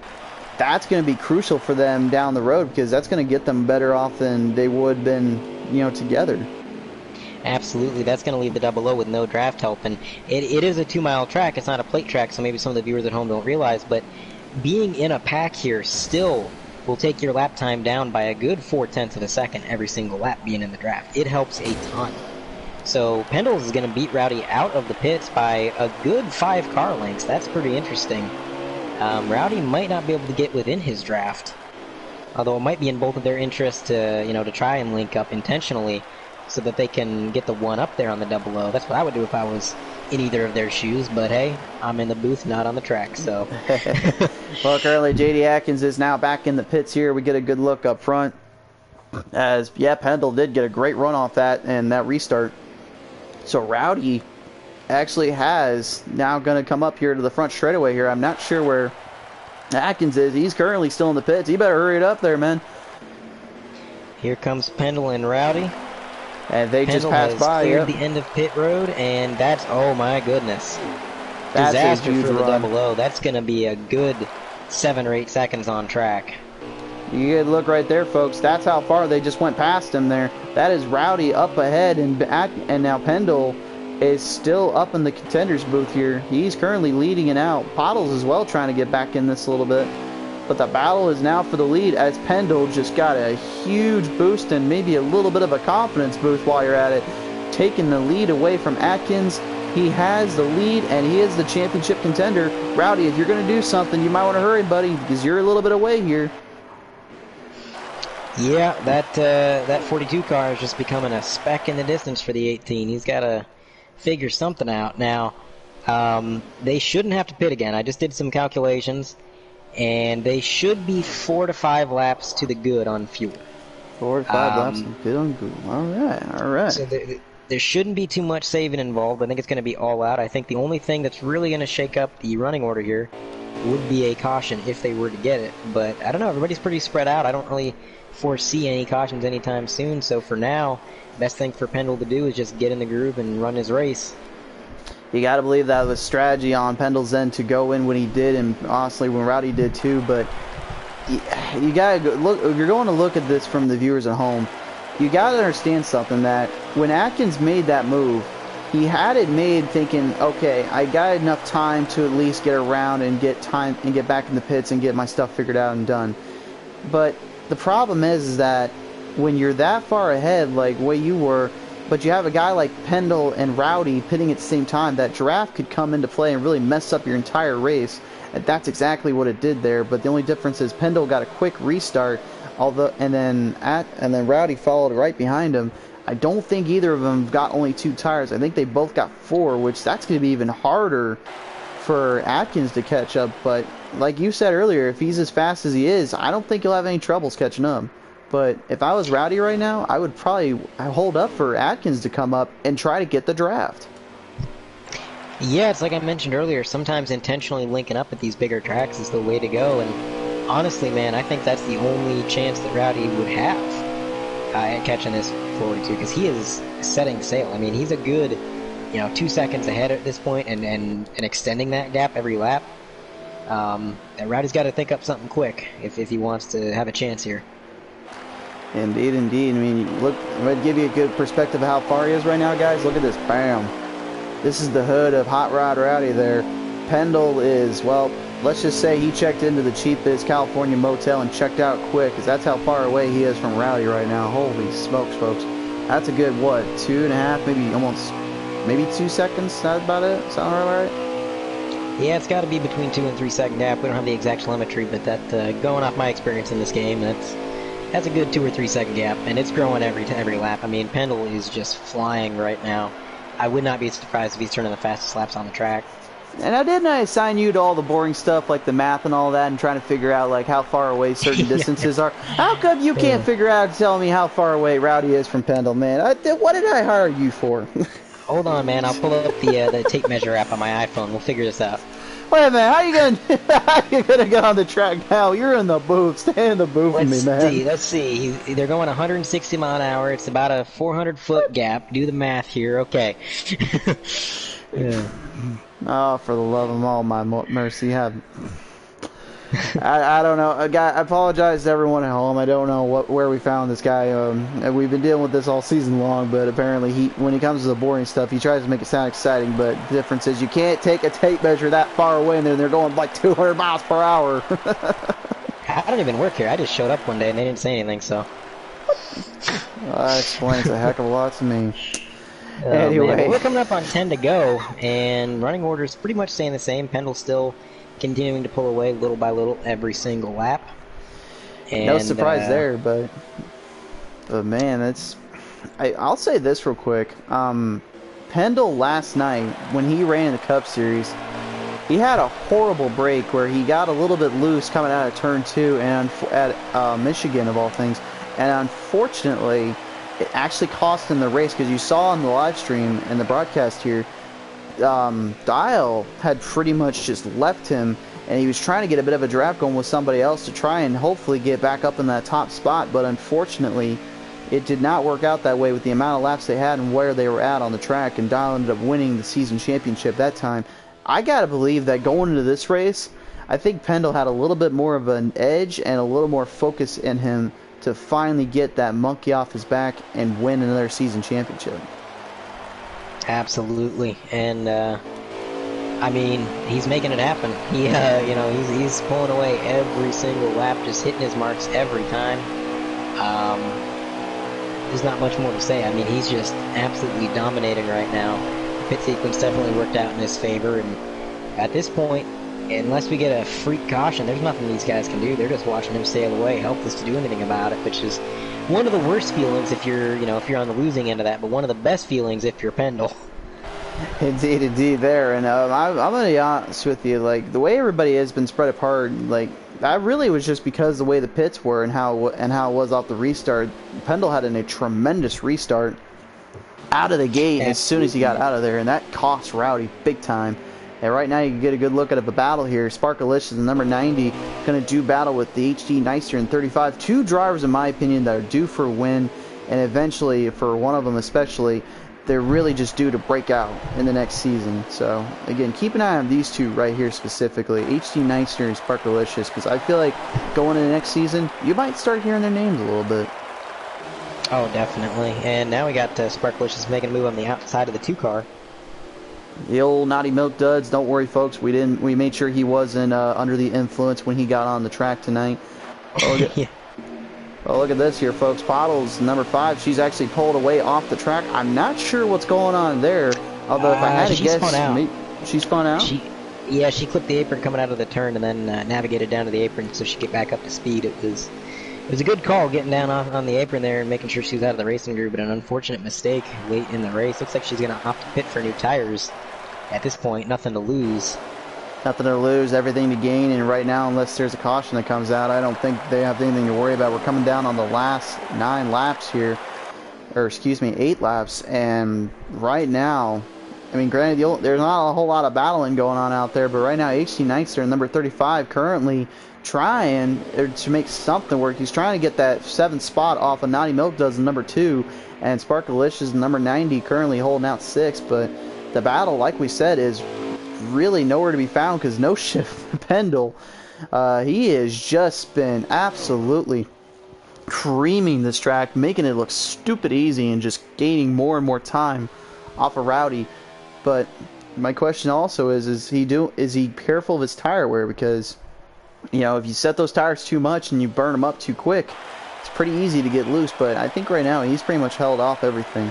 that's going to be crucial for them down the road because that's going to get them better off than they would have been, together. Absolutely. That's going to leave the double O with no draft help. And it is a 2-mile track. It's not a plate track, so maybe some of the viewers at home don't realize. But being in a pack here still will take your lap time down by a good 0.4 of a second every single lap being in the draft. It helps a ton. So Pendles is going to beat Rowdy out of the pits by a good 5 car lengths. That's pretty interesting. Rowdy might not be able to get within his draft, although it might be in both of their interests to try and link up intentionally so that they can get the one up there on the double O. That's what I would do if I was in either of their shoes, but hey, I'm in the booth, not on the track, so. Well, currently J.D. Atkins is now back in the pits here. We get a good look up front as, Pendle did get a great run off that and that restart. So Rowdy actually has now going to come up here to the front straightaway here. I'm not sure where Atkins is. He's currently still in the pits. You better hurry it up there, man. Here comes Pendle and Rowdy. And they just passed by. Cleared the end of pit road, and that's, oh my goodness. That's disaster a huge for the run. double O. That's going to be a good 7 or 8 seconds on track. You get a look right there, folks. That's how far they just went past him there. That is Rowdy up ahead, and now Pendle is still up in the contenders booth here. He's currently leading it out. Pottles as well trying to get back in this a little bit. But the battle is now for the lead as Pendle just got a huge boost and maybe a little bit of a confidence boost while you're at it. Taking the lead away from Atkins. He has the lead and he is the championship contender. Rowdy, if you're going to do something, you might want to hurry, buddy, because you're a little bit away here. Yeah, that 42 car is just becoming a speck in the distance for the 18. He's got to figure something out. Now, they shouldn't have to pit again. I just did some calculations, and they should be 4 to 5 laps to the good on fuel. 4 to 5 laps to the good on good. All right. So there shouldn't be too much saving involved. I think it's going to be all out. I think the only thing that's really going to shake up the running order here would be a caution if they were to get it. But I don't know. Everybody's pretty spread out. I don't really foresee any cautions anytime soon. So for now, best thing for Pendle to do is just get in the groove and run his race. You got to believe that was strategy on Pendle's end to go in when he did, and honestly when Rowdy did too. But you got to look. If you're going to look at this from the viewers at home, you got to understand something, that when Atkins made that move, he had it made thinking, okay, I got enough time to at least get around and get time and get back in the pits and get my stuff figured out and done. But the problem is that when you're that far ahead, like way you were, but you have a guy like Pendle and Rowdy pitting at the same time, that draft could come into play and really mess up your entire race. And that's exactly what it did there. But the only difference is Pendle got a quick restart, and then Rowdy followed right behind him. I don't think either of them got only 2 tires. I think they both got 4, which that's going to be even harder for Atkins to catch up. But like you said earlier, if he's as fast as he is, I don't think he'll have any troubles catching up. But if I was Rowdy right now, I would probably hold up for Atkins to come up and try to get the draft. Yeah, it's like I mentioned earlier, sometimes intentionally linking up at these bigger tracks is the way to go. And honestly, man, I think that's the only chance that Rowdy would have. catching this 42 because he is setting sail. I mean, he's a good, 2 seconds ahead at this point and extending that gap every lap. And Rowdy's got to think up something quick if he wants to have a chance here. Indeed, indeed. I mean, look, I'm going to give you a good perspective of how far he is right now, guys. Look at this. Bam. This is the hood of Hot Rod Rowdy there. Pendle is, well, let's just say he checked into the cheapest California motel and checked out quick, because that's how far away he is from Rowdy right now. Holy smokes, folks. That's a good, what, 2.5, maybe 2 seconds? That's about it? Sound right? Yeah, it's got to be between 2 and 3 second gap. We don't have the exact telemetry, but that going off my experience in this game, that's a good 2 or 3 second gap, and it's growing every lap. I mean, Pendle is just flying right now. I would not be surprised if he's turning the fastest laps on the track. And now, didn't I assign you to all the boring stuff like the math and all that and trying to figure out like how far away certain distances are? How come you can't figure out telling me how far away Rowdy is from Pendle, man? What did I hire you for? Hold on, man. I'll pull up the tape measure app on my iPhone. We'll figure this out. Wait a minute, how you gonna get on the track now? You're in the booth. Stay in the booth with me, man. Let's see. They're going 160 mile an hour. It's about a 400-foot gap. Do the math here. Okay. Yeah. Oh, for the love of all my mercy, I don't know. I apologize to everyone at home. I don't know where we found this guy. And we've been dealing with this all season long, but apparently when he comes to the boring stuff, he tries to make it sound exciting, but the difference is you can't take a tape measure that far away and they're going like 200 miles per hour. I don't even work here. I just showed up one day and they didn't say anything, so. Well, that explains a heck of a lot to me. Anyway. Well, we're coming up on 10 to go, and running order is pretty much staying the same. Pendle still continuing to pull away little by little every single lap. And, no surprise there, but man, I'll say this real quick. Pendle last night, when he ran in the Cup Series, he had a horrible break where he got a little bit loose coming out of turn 2 and at Michigan, of all things. And unfortunately, it actually cost him the race, because you saw in the live stream and the broadcast here, Dial had pretty much just left him, and he was trying to get a bit of a draft going with somebody else to try and hopefully get back up in that top spot, but unfortunately it did not work out that way with the amount of laps they had and where they were at on the track, and Dial ended up winning the season championship that time. I gotta believe that going into this race, I think Pendle had a little bit more of an edge and a little more focus in him to finally get that monkey off his back and win another season championship. Absolutely, and I mean, he's making it happen. He's pulling away every single lap, just hitting his marks every time. There's not much more to say. I mean, he's just absolutely dominating right now. The pit sequence definitely worked out in his favor, and at this point, unless we get a freak caution, there's nothing these guys can do. They're just watching him sail away, helpless to do anything about it, which is one of the worst feelings if you're on the losing end of that, but one of the best feelings if you're Pendle. Indeed, there. And I'm going to be honest with you, like, the way everybody has been spread apart, like, that really was just because the way the pits were and how it was off the restart. Pendle had a tremendous restart out of the gate as soon as he got out of there, and that cost Rowdy big time. And right now you can get a good look at the battle here. Sparkalicious, the number 90, going to do battle with the HD Neister in 35. Two drivers, in my opinion, that are due for a win, and eventually, for one of them especially, they're really just due to break out in the next season. So, again, keep an eye on these two right here specifically, HD Neister and Sparkalicious, because I feel like going into the next season, you might start hearing their names a little bit. Oh, definitely. And now we got Sparkalicious making a move on the outside of the 2-car. The old Naughty Milk Duds. Don't worry, folks. We made sure he wasn't under the influence when he got on the track tonight. Yeah. Well, look at this here, folks. Pottles, number 5. She's actually pulled away off the track. I'm not sure what's going on there. Although, if I had to guess, she spun out. She clipped the apron coming out of the turn and then navigated down to the apron so she could get back up to speed. It was a good call getting down on the apron there and making sure she was out of the racing group, but an unfortunate mistake late in the race. Looks like she's going to opt to pit for new tires. At this point, nothing to lose. Nothing to lose, everything to gain, and right now, unless there's a caution that comes out, I don't think they have anything to worry about. We're coming down on the last 9 laps here, or excuse me, 8 laps, and right now, I mean, granted, there's not a whole lot of battling going on out there, but right now, HT Nightster, number 35, currently trying to make something work. He's trying to get that 7th spot off of Naughty Milk Dozen, number 2, and Sparkalicious, number 90, currently holding out 6. But the battle, like we said, is really nowhere to be found because No Shift Pendle, he has just been absolutely creaming this track, making it look stupid easy and just gaining more and more time off of Rowdy. But my question also is he careful of his tire wear? Because, you know, if you set those tires too much and you burn them up too quick, it's pretty easy to get loose. But I think right now he's pretty much held off everything.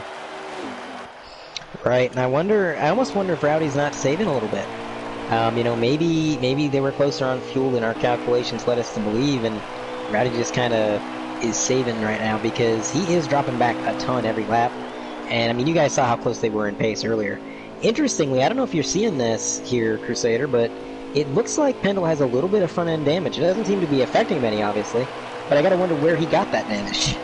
Right, and I almost wonder if Rowdy's not saving a little bit. You know, maybe they were closer on fuel than our calculations led us to believe, and Rowdy just kind of is saving right now because he is dropping back a ton every lap. And I mean, you guys saw how close they were in pace earlier. Interestingly, I don't know if you're seeing this here, Crusader, but it looks like Pendle has a little bit of front end damage. It doesn't seem to be affecting him any, obviously, but I gotta wonder where he got that damage.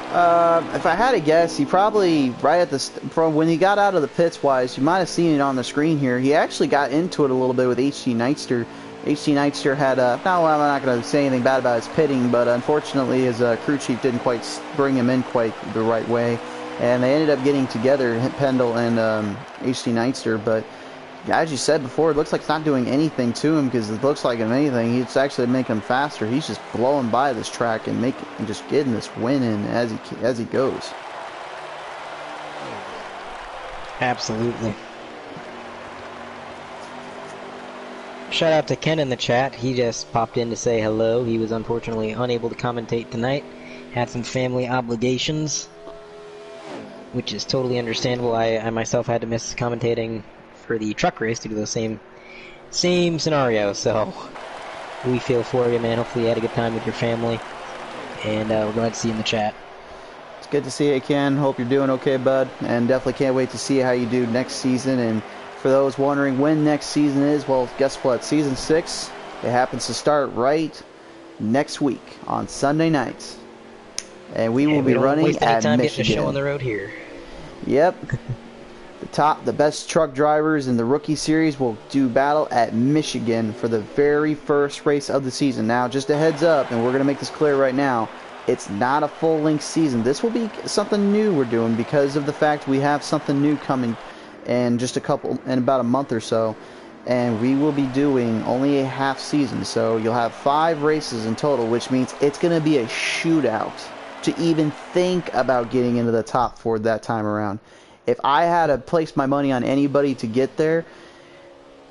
If I had to guess, he probably from when he got out of the pits wise, you might have seen it on the screen here. He actually got into it a little bit with HT Nightster. HT Nightster had I'm not going to say anything bad about his pitting, but unfortunately his crew chief didn't quite bring him in quite the right way, and they ended up getting together, Pendle and HT Nightster. But as you said before, it looks like it's not doing anything to him, because it looks like if anything, it's actually making him faster. He's just blowing by this track and just getting this win in as he goes. Absolutely. Shout out to Ken in the chat. He just popped in to say hello. He was unfortunately unable to commentate tonight. Had some family obligations, which is totally understandable. I myself had to miss commentating for the truck race due to the same scenario. So we feel for you, man. Hopefully you had a good time with your family, and we're glad to see you in the chat. It's good to see you, Ken. Hope you're doing okay, bud, and definitely can't wait to see how you do next season. And for those wondering when next season is, well, guess what? Season 6, it happens to start right next week on Sunday nights, and we will be running at Michigan. Getting a show on the road here. Yep. The best truck drivers in the rookie series will do battle at Michigan for the very first race of the season. Now, just a heads up, and we're going to make this clear right now, it's not a full-length season. This will be something new we're doing because of the fact we have something new coming in about a month or so, and we will be doing only a half season. So you'll have 5 races in total, which means it's going to be a shootout to even think about getting into the top 4 that time around. If I had to place my money on anybody to get there,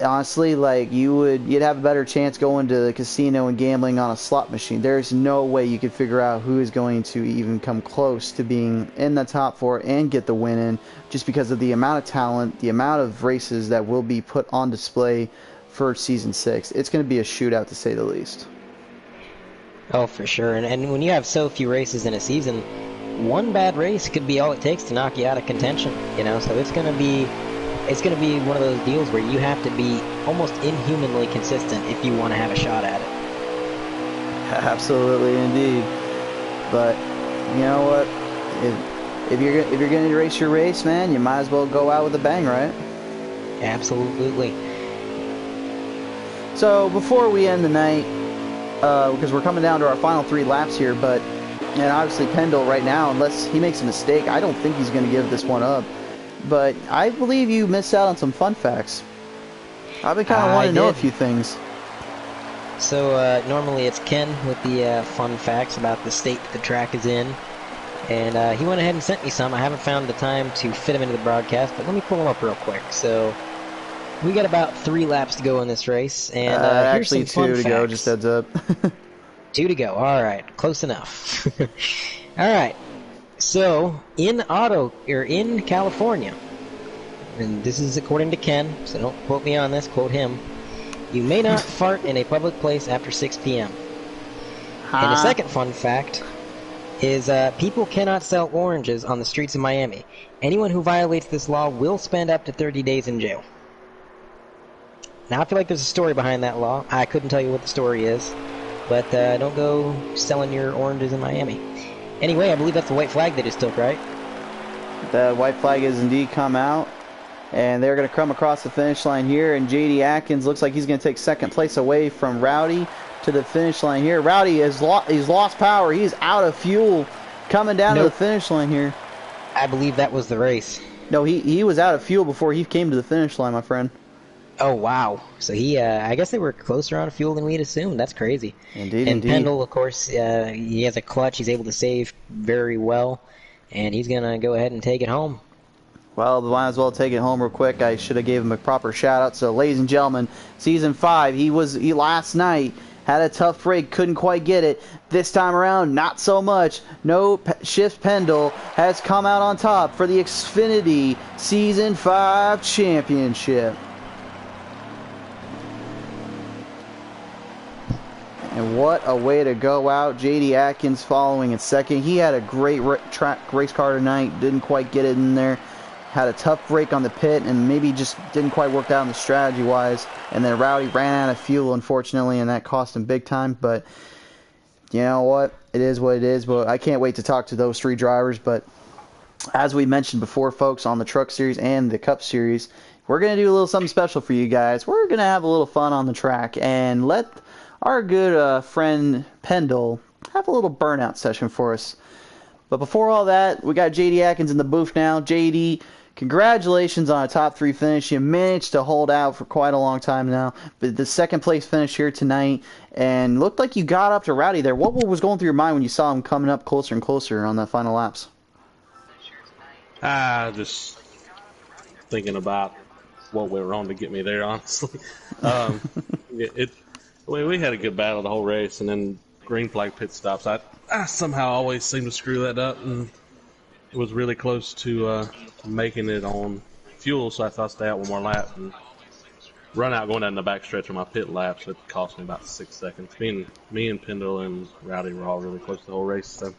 honestly, like you'd have a better chance going to the casino and gambling on a slot machine. There's no way you could figure out who is going to even come close to being in the top 4 and get the win in, just because of the amount of talent, the amount of races that will be put on display for season 6. It's going to be a shootout, to say the least. Oh, for sure. And when you have so few races in a season, one bad race could be all it takes to knock you out of contention, you know. So it's gonna be one of those deals where you have to be almost inhumanly consistent if you want to have a shot at it. Absolutely, indeed. But you know what? If you're gonna race your race, man, you might as well go out with a bang, right? Absolutely. So before we end the night, because we're coming down to our final 3 laps here, and obviously Pendle right now, unless he makes a mistake, I don't think he's going to give this one up. But I believe you missed out on some fun facts. I've been kind of wanting to know a few things. So normally it's Ken with the fun facts about the state that the track is in. And he went ahead and sent me some. I haven't found the time to fit them into the broadcast, but let me pull them up real quick. So we got about 3 laps to go in this race. And here's actually some 2 to go, just heads up. 2 to go. All right, close enough. All right. So in California, and this is according to Ken, so don't quote me on this. Quote him. You may not fart in a public place after 6 p.m. And the second fun fact is people cannot sell oranges on the streets of Miami. Anyone who violates this law will spend up to 30 days in jail. Now I feel like there's a story behind that law. I couldn't tell you what the story is. But don't go selling your oranges in Miami. Anyway, I believe that's the white flag they just took, right? The white flag has indeed come out. And they're going to come across the finish line here. And J.D. Atkins looks like he's going to take second place away from Rowdy to the finish line here. Rowdy has he's lost power. He's out of fuel coming down to the finish line here. I believe that was the race. No, he was out of fuel before he came to the finish line, my friend. Oh, wow. So I guess they were closer on fuel than we'd assumed. That's crazy. Indeed, and indeed. Pendle, of course, he has a clutch. He's able to save very well. And he's going to go ahead and take it home. Well, might as well take it home real quick. I should have gave him a proper shout-out. So, ladies and gentlemen, Season 5, he last night had a tough break, couldn't quite get it. This time around, not so much. No Shift Pendle has come out on top for the Xfinity Season 5 Championship. And what a way to go out. J.D. Atkins following in second. He had a great race car tonight. Didn't quite get it in there. Had a tough break on the pit and maybe just didn't quite work out in the strategy-wise. And then Rowdy ran out of fuel, unfortunately, and that cost him big time. But you know what? It is what it is. But I can't wait to talk to those 3 drivers. But as we mentioned before, folks, on the Truck Series and the Cup Series, we're going to do a little something special for you guys. We're going to have a little fun on the track and let our good friend Pendle have a little burnout session for us. But before all that, we got J.D. Atkins in the booth now. J.D., congratulations on a top 3 finish. You managed to hold out for quite a long time now. But the second place finish here tonight, and looked like you got up to Rowdy there. What was going through your mind when you saw him coming up closer and closer on the final laps? Just thinking about what went wrong to get me there, honestly. We had a good battle the whole race, and then green flag pit stops. I somehow always seem to screw that up, and it was really close to making it on fuel, so I thought I'd stay out one more lap and run out going down the back stretch of my pit lap, so it cost me about 6 seconds. Me and Pendle and Rowdy were all really close the whole race. So.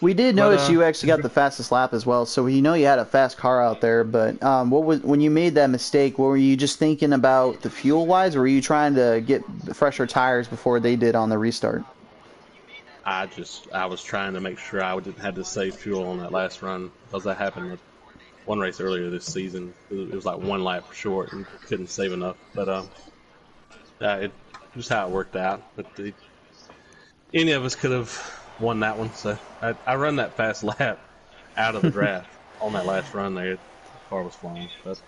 We did notice you actually got the fastest lap as well, so you had a fast car out there. But when you made that mistake, what were you just thinking about the fuel-wise, or were you trying to get fresher tires before they did on the restart? I was trying to make sure I didn't have to save fuel on that last run, because that happened with one race earlier this season. It was like 1 lap short and couldn't save enough. But it just how it worked out. But any of us could have won that one. So I run that fast lap out of the draft on that last run there. The car was flying. But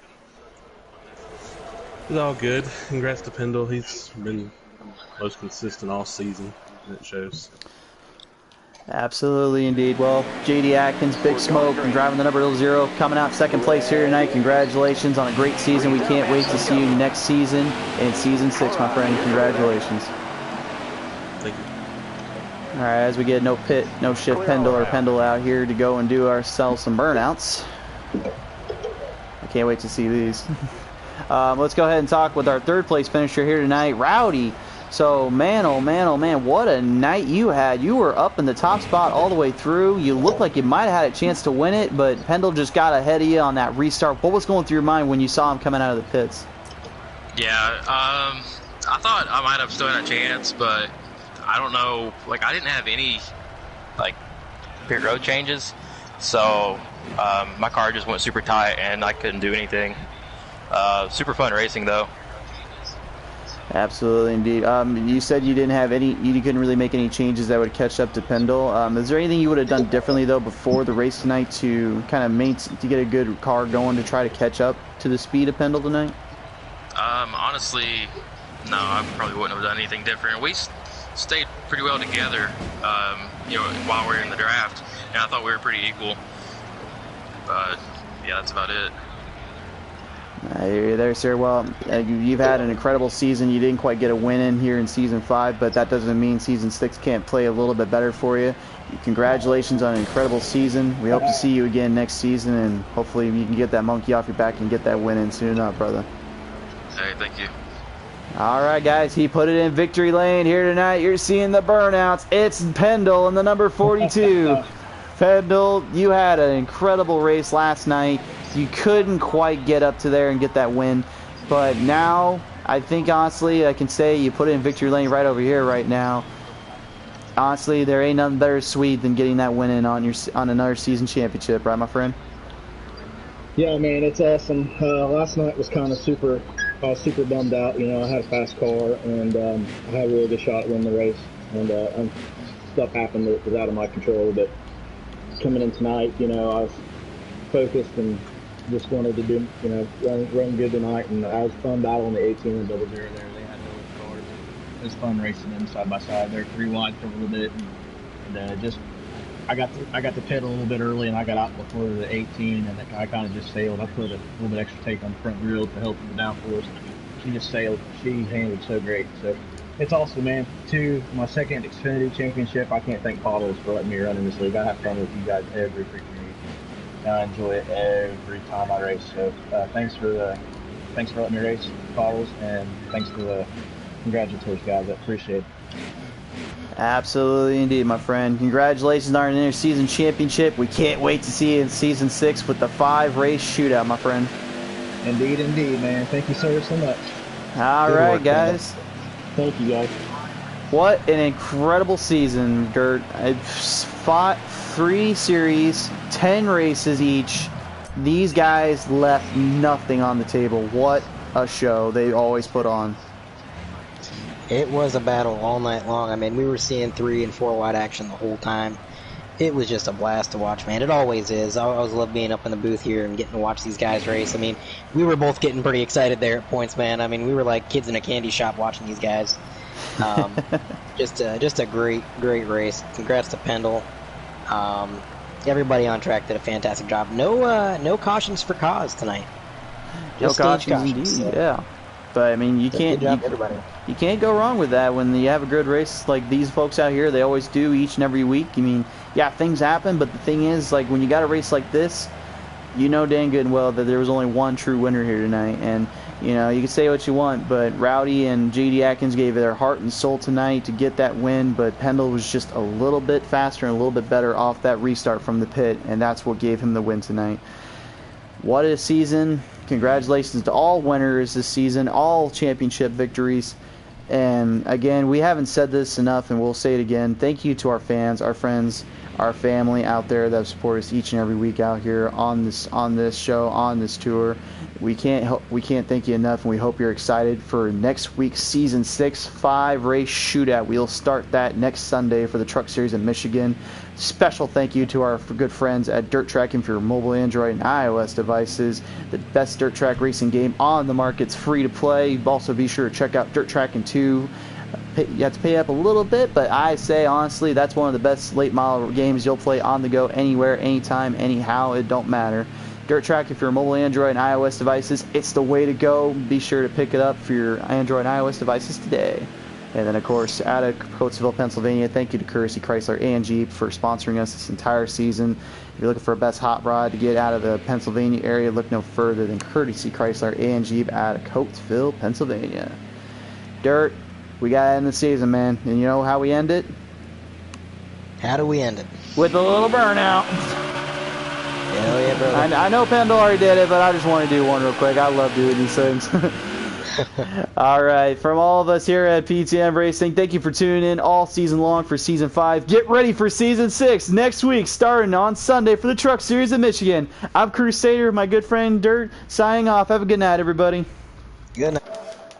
it's all good. Congrats to Pendle. He's been most consistent all season, and it shows. Absolutely, indeed. Well, J.D. Atkins, Big Smoke, and driving the number 0, coming out second place here tonight. Congratulations on a great season. We can't wait to see you next season in Season 6, my friend. Congratulations. Thank you. All right, as we get no shift Pendle or Pendle out here to go and do ourselves some burnouts. I can't wait to see these. Let's go ahead and talk with our third place finisher here tonight, Rowdy. So, man, oh man, what a night you had. You were up in the top spot all the way through. You looked like you might have had a chance to win it, but Pendle just got ahead of you on that restart. What was going through your mind when you saw him coming out of the pits? Yeah, I thought I might have still had a chance, but I don't know. Like, I didn't have any, pit road changes, so my car just went super tight, and I couldn't do anything. Super fun racing, though. Absolutely, indeed. You said you couldn't really make any changes that would catch up to Pendle. Is there anything you would have done differently though before the race tonight to kind of to get a good car going to try to catch up to the speed of Pendle tonight? Honestly, no, I probably wouldn't have done anything different. We stayed pretty well together, while we were in the draft, and I thought we were pretty equal. But yeah, that's about it. You're there, sir. Well, you've had an incredible season. You didn't quite get a win in here in Season 5, but that doesn't mean Season 6 can't play a little bit better for you. Congratulations on an incredible season. We hope to see you again next season, and hopefully you can get that monkey off your back and get that win in soon enough, brother. Hey, thank you. All right, guys, he put it in victory lane here tonight. You're seeing the burnouts. It's Pendle in the number 42. Pendle, you had an incredible race last night. You couldn't quite get up to there and get that win, but now I think honestly I can say you put it in victory lane right over here right now. Honestly, there ain't nothing better sweet than getting that win in on another season championship, right, my friend? Yeah, man, it's awesome. Last night was kind of I was super bummed out. You know, I had a fast car and I had a really good shot at winning the race, and stuff happened that was out of my control. But coming in tonight, you know, I was focused and just wanted to do, you know, run good tonight. And I was fun battling the 18 and double zero there. They had no cars. It was fun racing them side by side. They're 3 wide for a little bit, and just I got the pit a little bit early, and I got out before the 18, and I kind of just sailed. I put a little bit extra tape on the front grill to help with the downforce. She just sailed. She handled so great. So it's awesome, man. My second Xfinity championship. I can't thank Bottles for letting me run in this league. I have fun with you guys every freaking week. And I enjoy it every time I race. So thanks for letting me race, Bottles, and thanks for the congratulations, guys. I appreciate it. Absolutely indeed, my friend. Congratulations on our interseason championship. We can't wait to see you in season 6 with the 5-race shootout, my friend. Indeed, man. Thank you so much. All Good right, work, guys. Thank you, guys. What an incredible season, Dirt. I've fought 3 series, 10 races each. These guys left nothing on the table. What a show they always put on. It was a battle all night long. I mean, we were seeing 3 and 4 wide action the whole time. It was just a blast to watch, man. It always is. I always love being up in the booth here and getting to watch these guys race. I mean, we were both getting pretty excited there at points, man. I mean, we were like kids in a candy shop watching these guys. Just a great race. Congrats to Pendle. Everybody on track did a fantastic job. No cautions for cause tonight. Just no cautions indeed, so. Yeah. But I mean, you can't go wrong with that when you have a good race like these folks out here. They always do each and every week. I mean, yeah, things happen, but the thing is, like when you got a race like this, you know dang good and well that there was only one true winner here tonight. And you know, you can say what you want, but Rowdy and JD Atkins gave their heart and soul tonight to get that win. But Pendle was just a little bit faster and a little bit better off that restart from the pit, and that's what gave him the win tonight. What a season. Congratulations to all winners this season, all championship victories. And again, we haven't said this enough, and we'll say it again. Thank you to our fans, our friends, our family out there that support us each and every week out here on this show, on this tour. We can't thank you enough, and we hope you're excited for next week's season 6 5-race shootout. We'll start that next Sunday for the Truck Series in Michigan. Special thank you to our good friends at Dirt Tracking for your mobile Android and iOS devices. The best dirt track racing game on the market. It's free to play. Also be sure to check out Dirt Tracking 2. You have to pay up a little bit, but I say honestly that's one of the best late model games you'll play on the go, anywhere, anytime, anyhow. It don't matter. Dirt Tracking for your mobile Android and iOS devices, it's the way to go. Be sure to pick it up for your Android and iOS devices today. And then, of course, out of Coatesville, Pennsylvania, thank you to Courtesy Chrysler and Jeep for sponsoring us this entire season. If you're looking for a best hot rod to get out of the Pennsylvania area, look no further than Courtesy Chrysler and Jeep out of Coatesville, Pennsylvania. Dirt, we got to end the season, man. And you know how we end it? How do we end it? With a little burnout. Hell yeah, brother. I know Pendle already did it, but I just want to do one real quick. I love doing these things. All right, from all of us here at PTM Racing, thank you for tuning in all season long for Season 5. Get ready for Season 6 next week, starting on Sunday for the Truck Series in Michigan. I'm Crusader, my good friend Dirt, signing off. Have a good night, everybody. Good night.